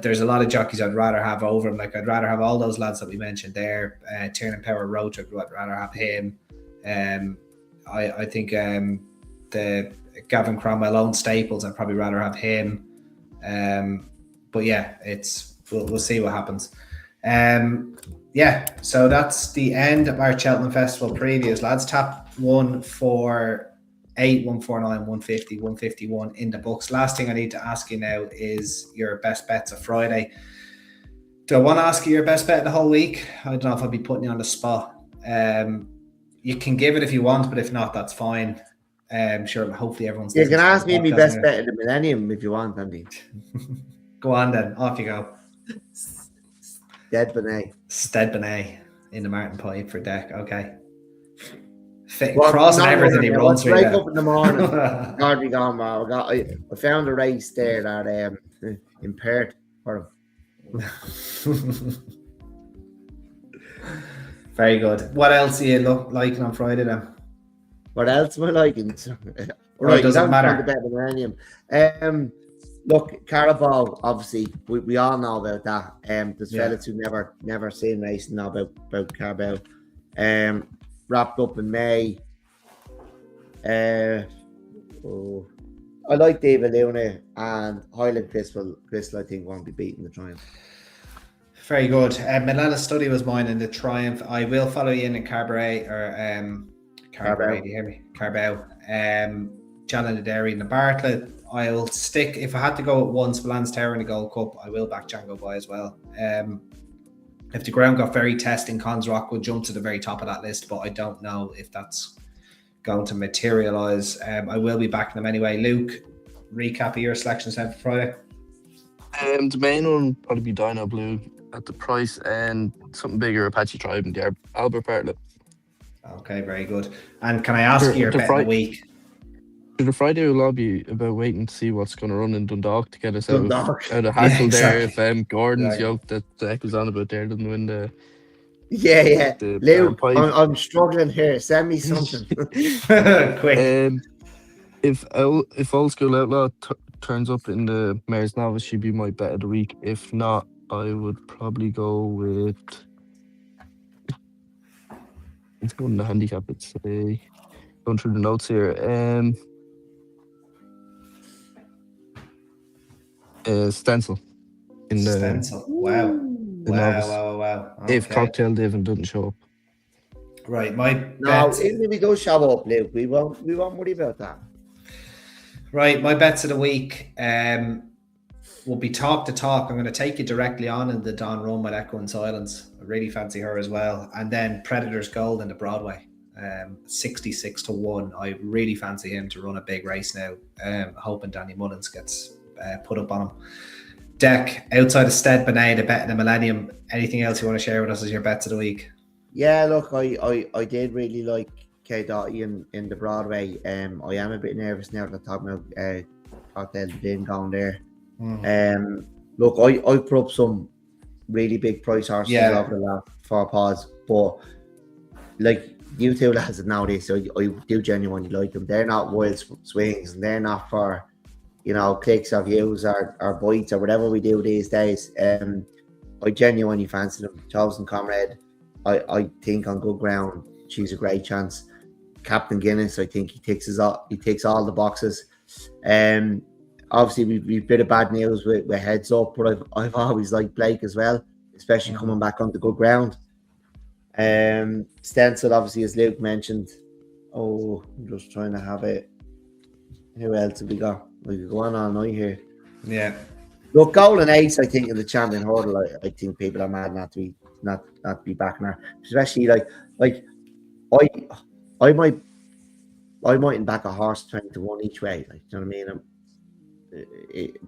there's a lot of jockeys I'd rather have over him. Like, I'd rather have all those lads that we mentioned there. Tiernan Power Roach, I'd rather have him. I think the Gavin Cromwell own Staples, I'd probably rather have him. But yeah, we'll see what happens. Yeah, so that's the end of our Cheltenham Festival previews, lads. Top 148, 149, 150, 151 in the books. Last thing I need to ask you now is your best bets of Friday. Do I want to ask you your best bet of the whole week? I don't know if I'll be putting you on the spot. You can give it if you want, but if not, that's fine. Sure, hopefully everyone's... You can ask me my best bet of the Millennium if you want, Andy. Go on then, off you go. Stead Benet in the Martin Pipe for Dec. Okay. Crossing everything he runs through. Wake up in the morning. Hardly gone, man. I found a race there that in Perth for him. Very good. What else are you liking on Friday then? What else am I liking? Right, doesn't matter. The Millennium. Look, Carabao, obviously, we all know about that. There's fellas who never seen racing know about Carabao. Wrapped up in May. I like David Luna and Highland Crystal, I think, won't be beating the Triumph. Very good. Milana Study was mine in the Triumph. I will follow you in Carabao or Carabao. Do you hear me? Carabao. John Dairy in the Bartlett. I'll stick, if I had to go at once, Valence Tower in the Gold Cup, I will back Django Boy as well. If the ground got very testing, Cons Rock would jump to the very top of that list, but I don't know if that's going to materialise. I will be backing them anyway. Luke, recap of your selections then for Friday. The main one would probably be Dino Blue at the price, and something bigger, Apache Tribe and the Albert Bartlett. Okay, very good. And can I ask you your bet of the week? The Friday will all be about waiting to see what's going to run in Dundalk to get us out of hassle there. If Gordon's yoke that Dec was on about there doesn't win the... Yeah. Luke, I'm struggling here. Send me something. Quick. If Old School Outlaw turns up in the Mayor's Novice, she'd be my bet of the week. If not, I would probably go with... Let's go in the handicap, let's say. Going through the notes here. Stencil. Stencil. Wow. Okay. If Cocktail Devon doesn't show up. Right, even if we go show up, Luke, we won't worry about that. Right, my bets of the week will be Talk to Talk. I'm going to take you directly on in the Don Run with Echo and Silence. I really fancy her as well. And then Predator's Gold in the Broadway. 66-1. I really fancy him to run a big race now. Hoping Danny Mullins gets put up on him. Dec, outside of Stead Benet, the bet in the Millennium, anything else you want to share with us as your bets of the week? Yeah, look, I did really like K. Dottie in the Broadway. I am a bit nervous now that I'm talking about Cocktail Devon going there. Look, I put up some really big price horses over the last 4 paws, but like you two lads know this, so I do genuinely like them. They're not wild swings, and they're not for clicks or views or bites or whatever we do these days. I genuinely fancy them. Chosen Comrade, I think on good ground she's a great chance. Captain Guinness, I think he ticks all the boxes. Obviously we've a bit of bad news with Heads Up, but I've always liked Blake as well, especially coming back onto good ground. Stencil, obviously, as Luke mentioned. I'm just trying to have it. Who else have we got? We could go on all night here. Yeah. Look, Golden Ace, I think, in the champion hurdle, I think people are mad not to be backing her. Especially like I mightn't back a horse 20-1 each way. Like, you know what I mean?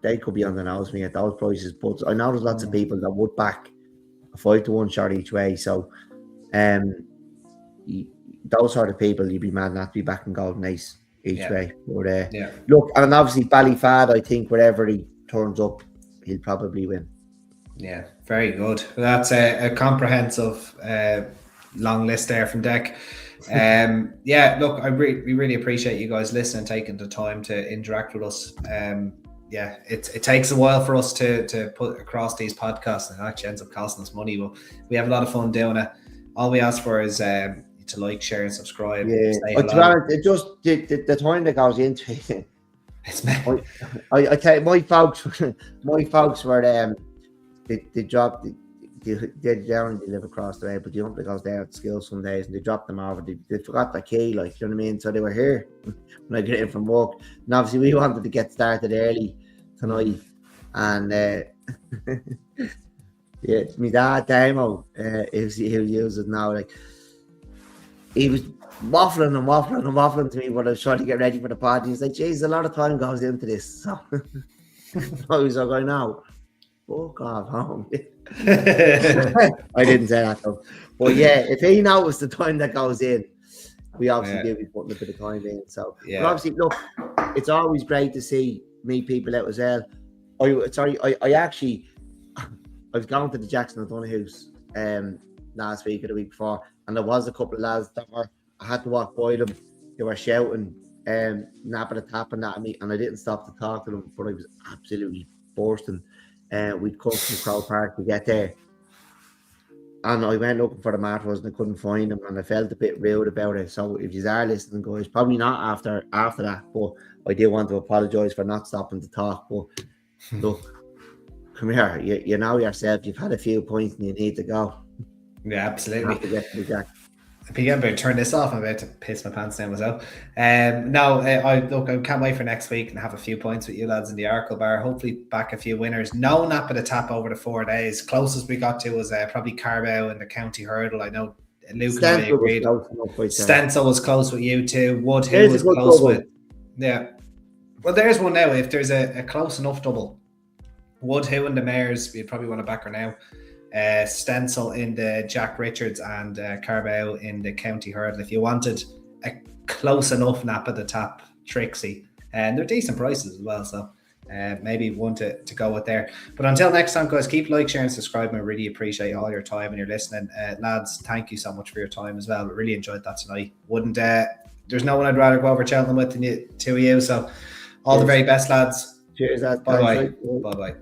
They could be on the nose me at those prices, but I know there's lots of people that would back a 5-1 shot each way. So, those sort of people, you'd be mad not to be backing Golden Ace each way. But look, and obviously Ballyfad, I think wherever he turns up, he'll probably win. Yeah, very good. That's a comprehensive long list there from Dec. Look, we really appreciate you guys listening, taking the time to interact with us. It takes a while for us to put across these podcasts, and it actually ends up costing us money, but we have a lot of fun doing it. All we ask for is to like, share, and subscribe. But it just the time that goes into it. I tell you, my folks were they dropped they generally live across the way, but the uncle goes there at school some days and they drop them over. They forgot their key, like, you know what I mean? So they were here when I get in from work. And obviously we wanted to get started early tonight. And yeah, my dad, Damo, he'll use it now. Like, he was waffling to me when I was trying to get ready for the party. He's like, "Jeez, a lot of time goes into this." So I was like, "I know, fuck off home." I didn't say that though. But yeah, if he knows the time that goes in, we obviously do be putting a bit of time in. So, but obviously, look, it's always great to meet people out as well. I actually, I was going to the Jackson O'Donoghue house last week or the week before, and there was a couple of lads that I had to walk by them. They were shouting, napping and tapping at me, and I didn't stop to talk to them, but I was absolutely bursting. We'd come from Crow Park to get there, and I went looking for the Martwas and I couldn't find them, and I felt a bit rude about it. So if you are listening, guys, probably not after that, but I do want to apologise for not stopping to talk. But look, come here, you know yourself, you've had a few points and you need to go. Yeah, absolutely. Have to get to the Jack. I'm about to turn this off. I'm about to piss my pants down myself. I can't wait for next week and have a few points with you lads in the Arkle Bar. Hopefully back a few winners. No nap at the tap over the 4 days. Closest we got to was probably Carbow in the county hurdle. I know Luke and I agreed. Stencil was close with you too. Woodhill was close with. Yeah. Well, there's one now. If there's a close enough double, Woodhill and the Mares, you'd probably want to back her now. Stencil in the Jack Richards and Carbow in the county hurdle. If you wanted a close enough nap at the tap, Trixie, and they're decent prices as well, so maybe one to go with there. But until next time, guys, keep like, sharing, subscribing. I really appreciate all your time and your listening. Lads, thank you so much for your time as well. I really enjoyed that tonight. There's no one I'd rather go over Cheltenham with than you, two of you, so all the very best, lads. Cheers, lads. Bye bye.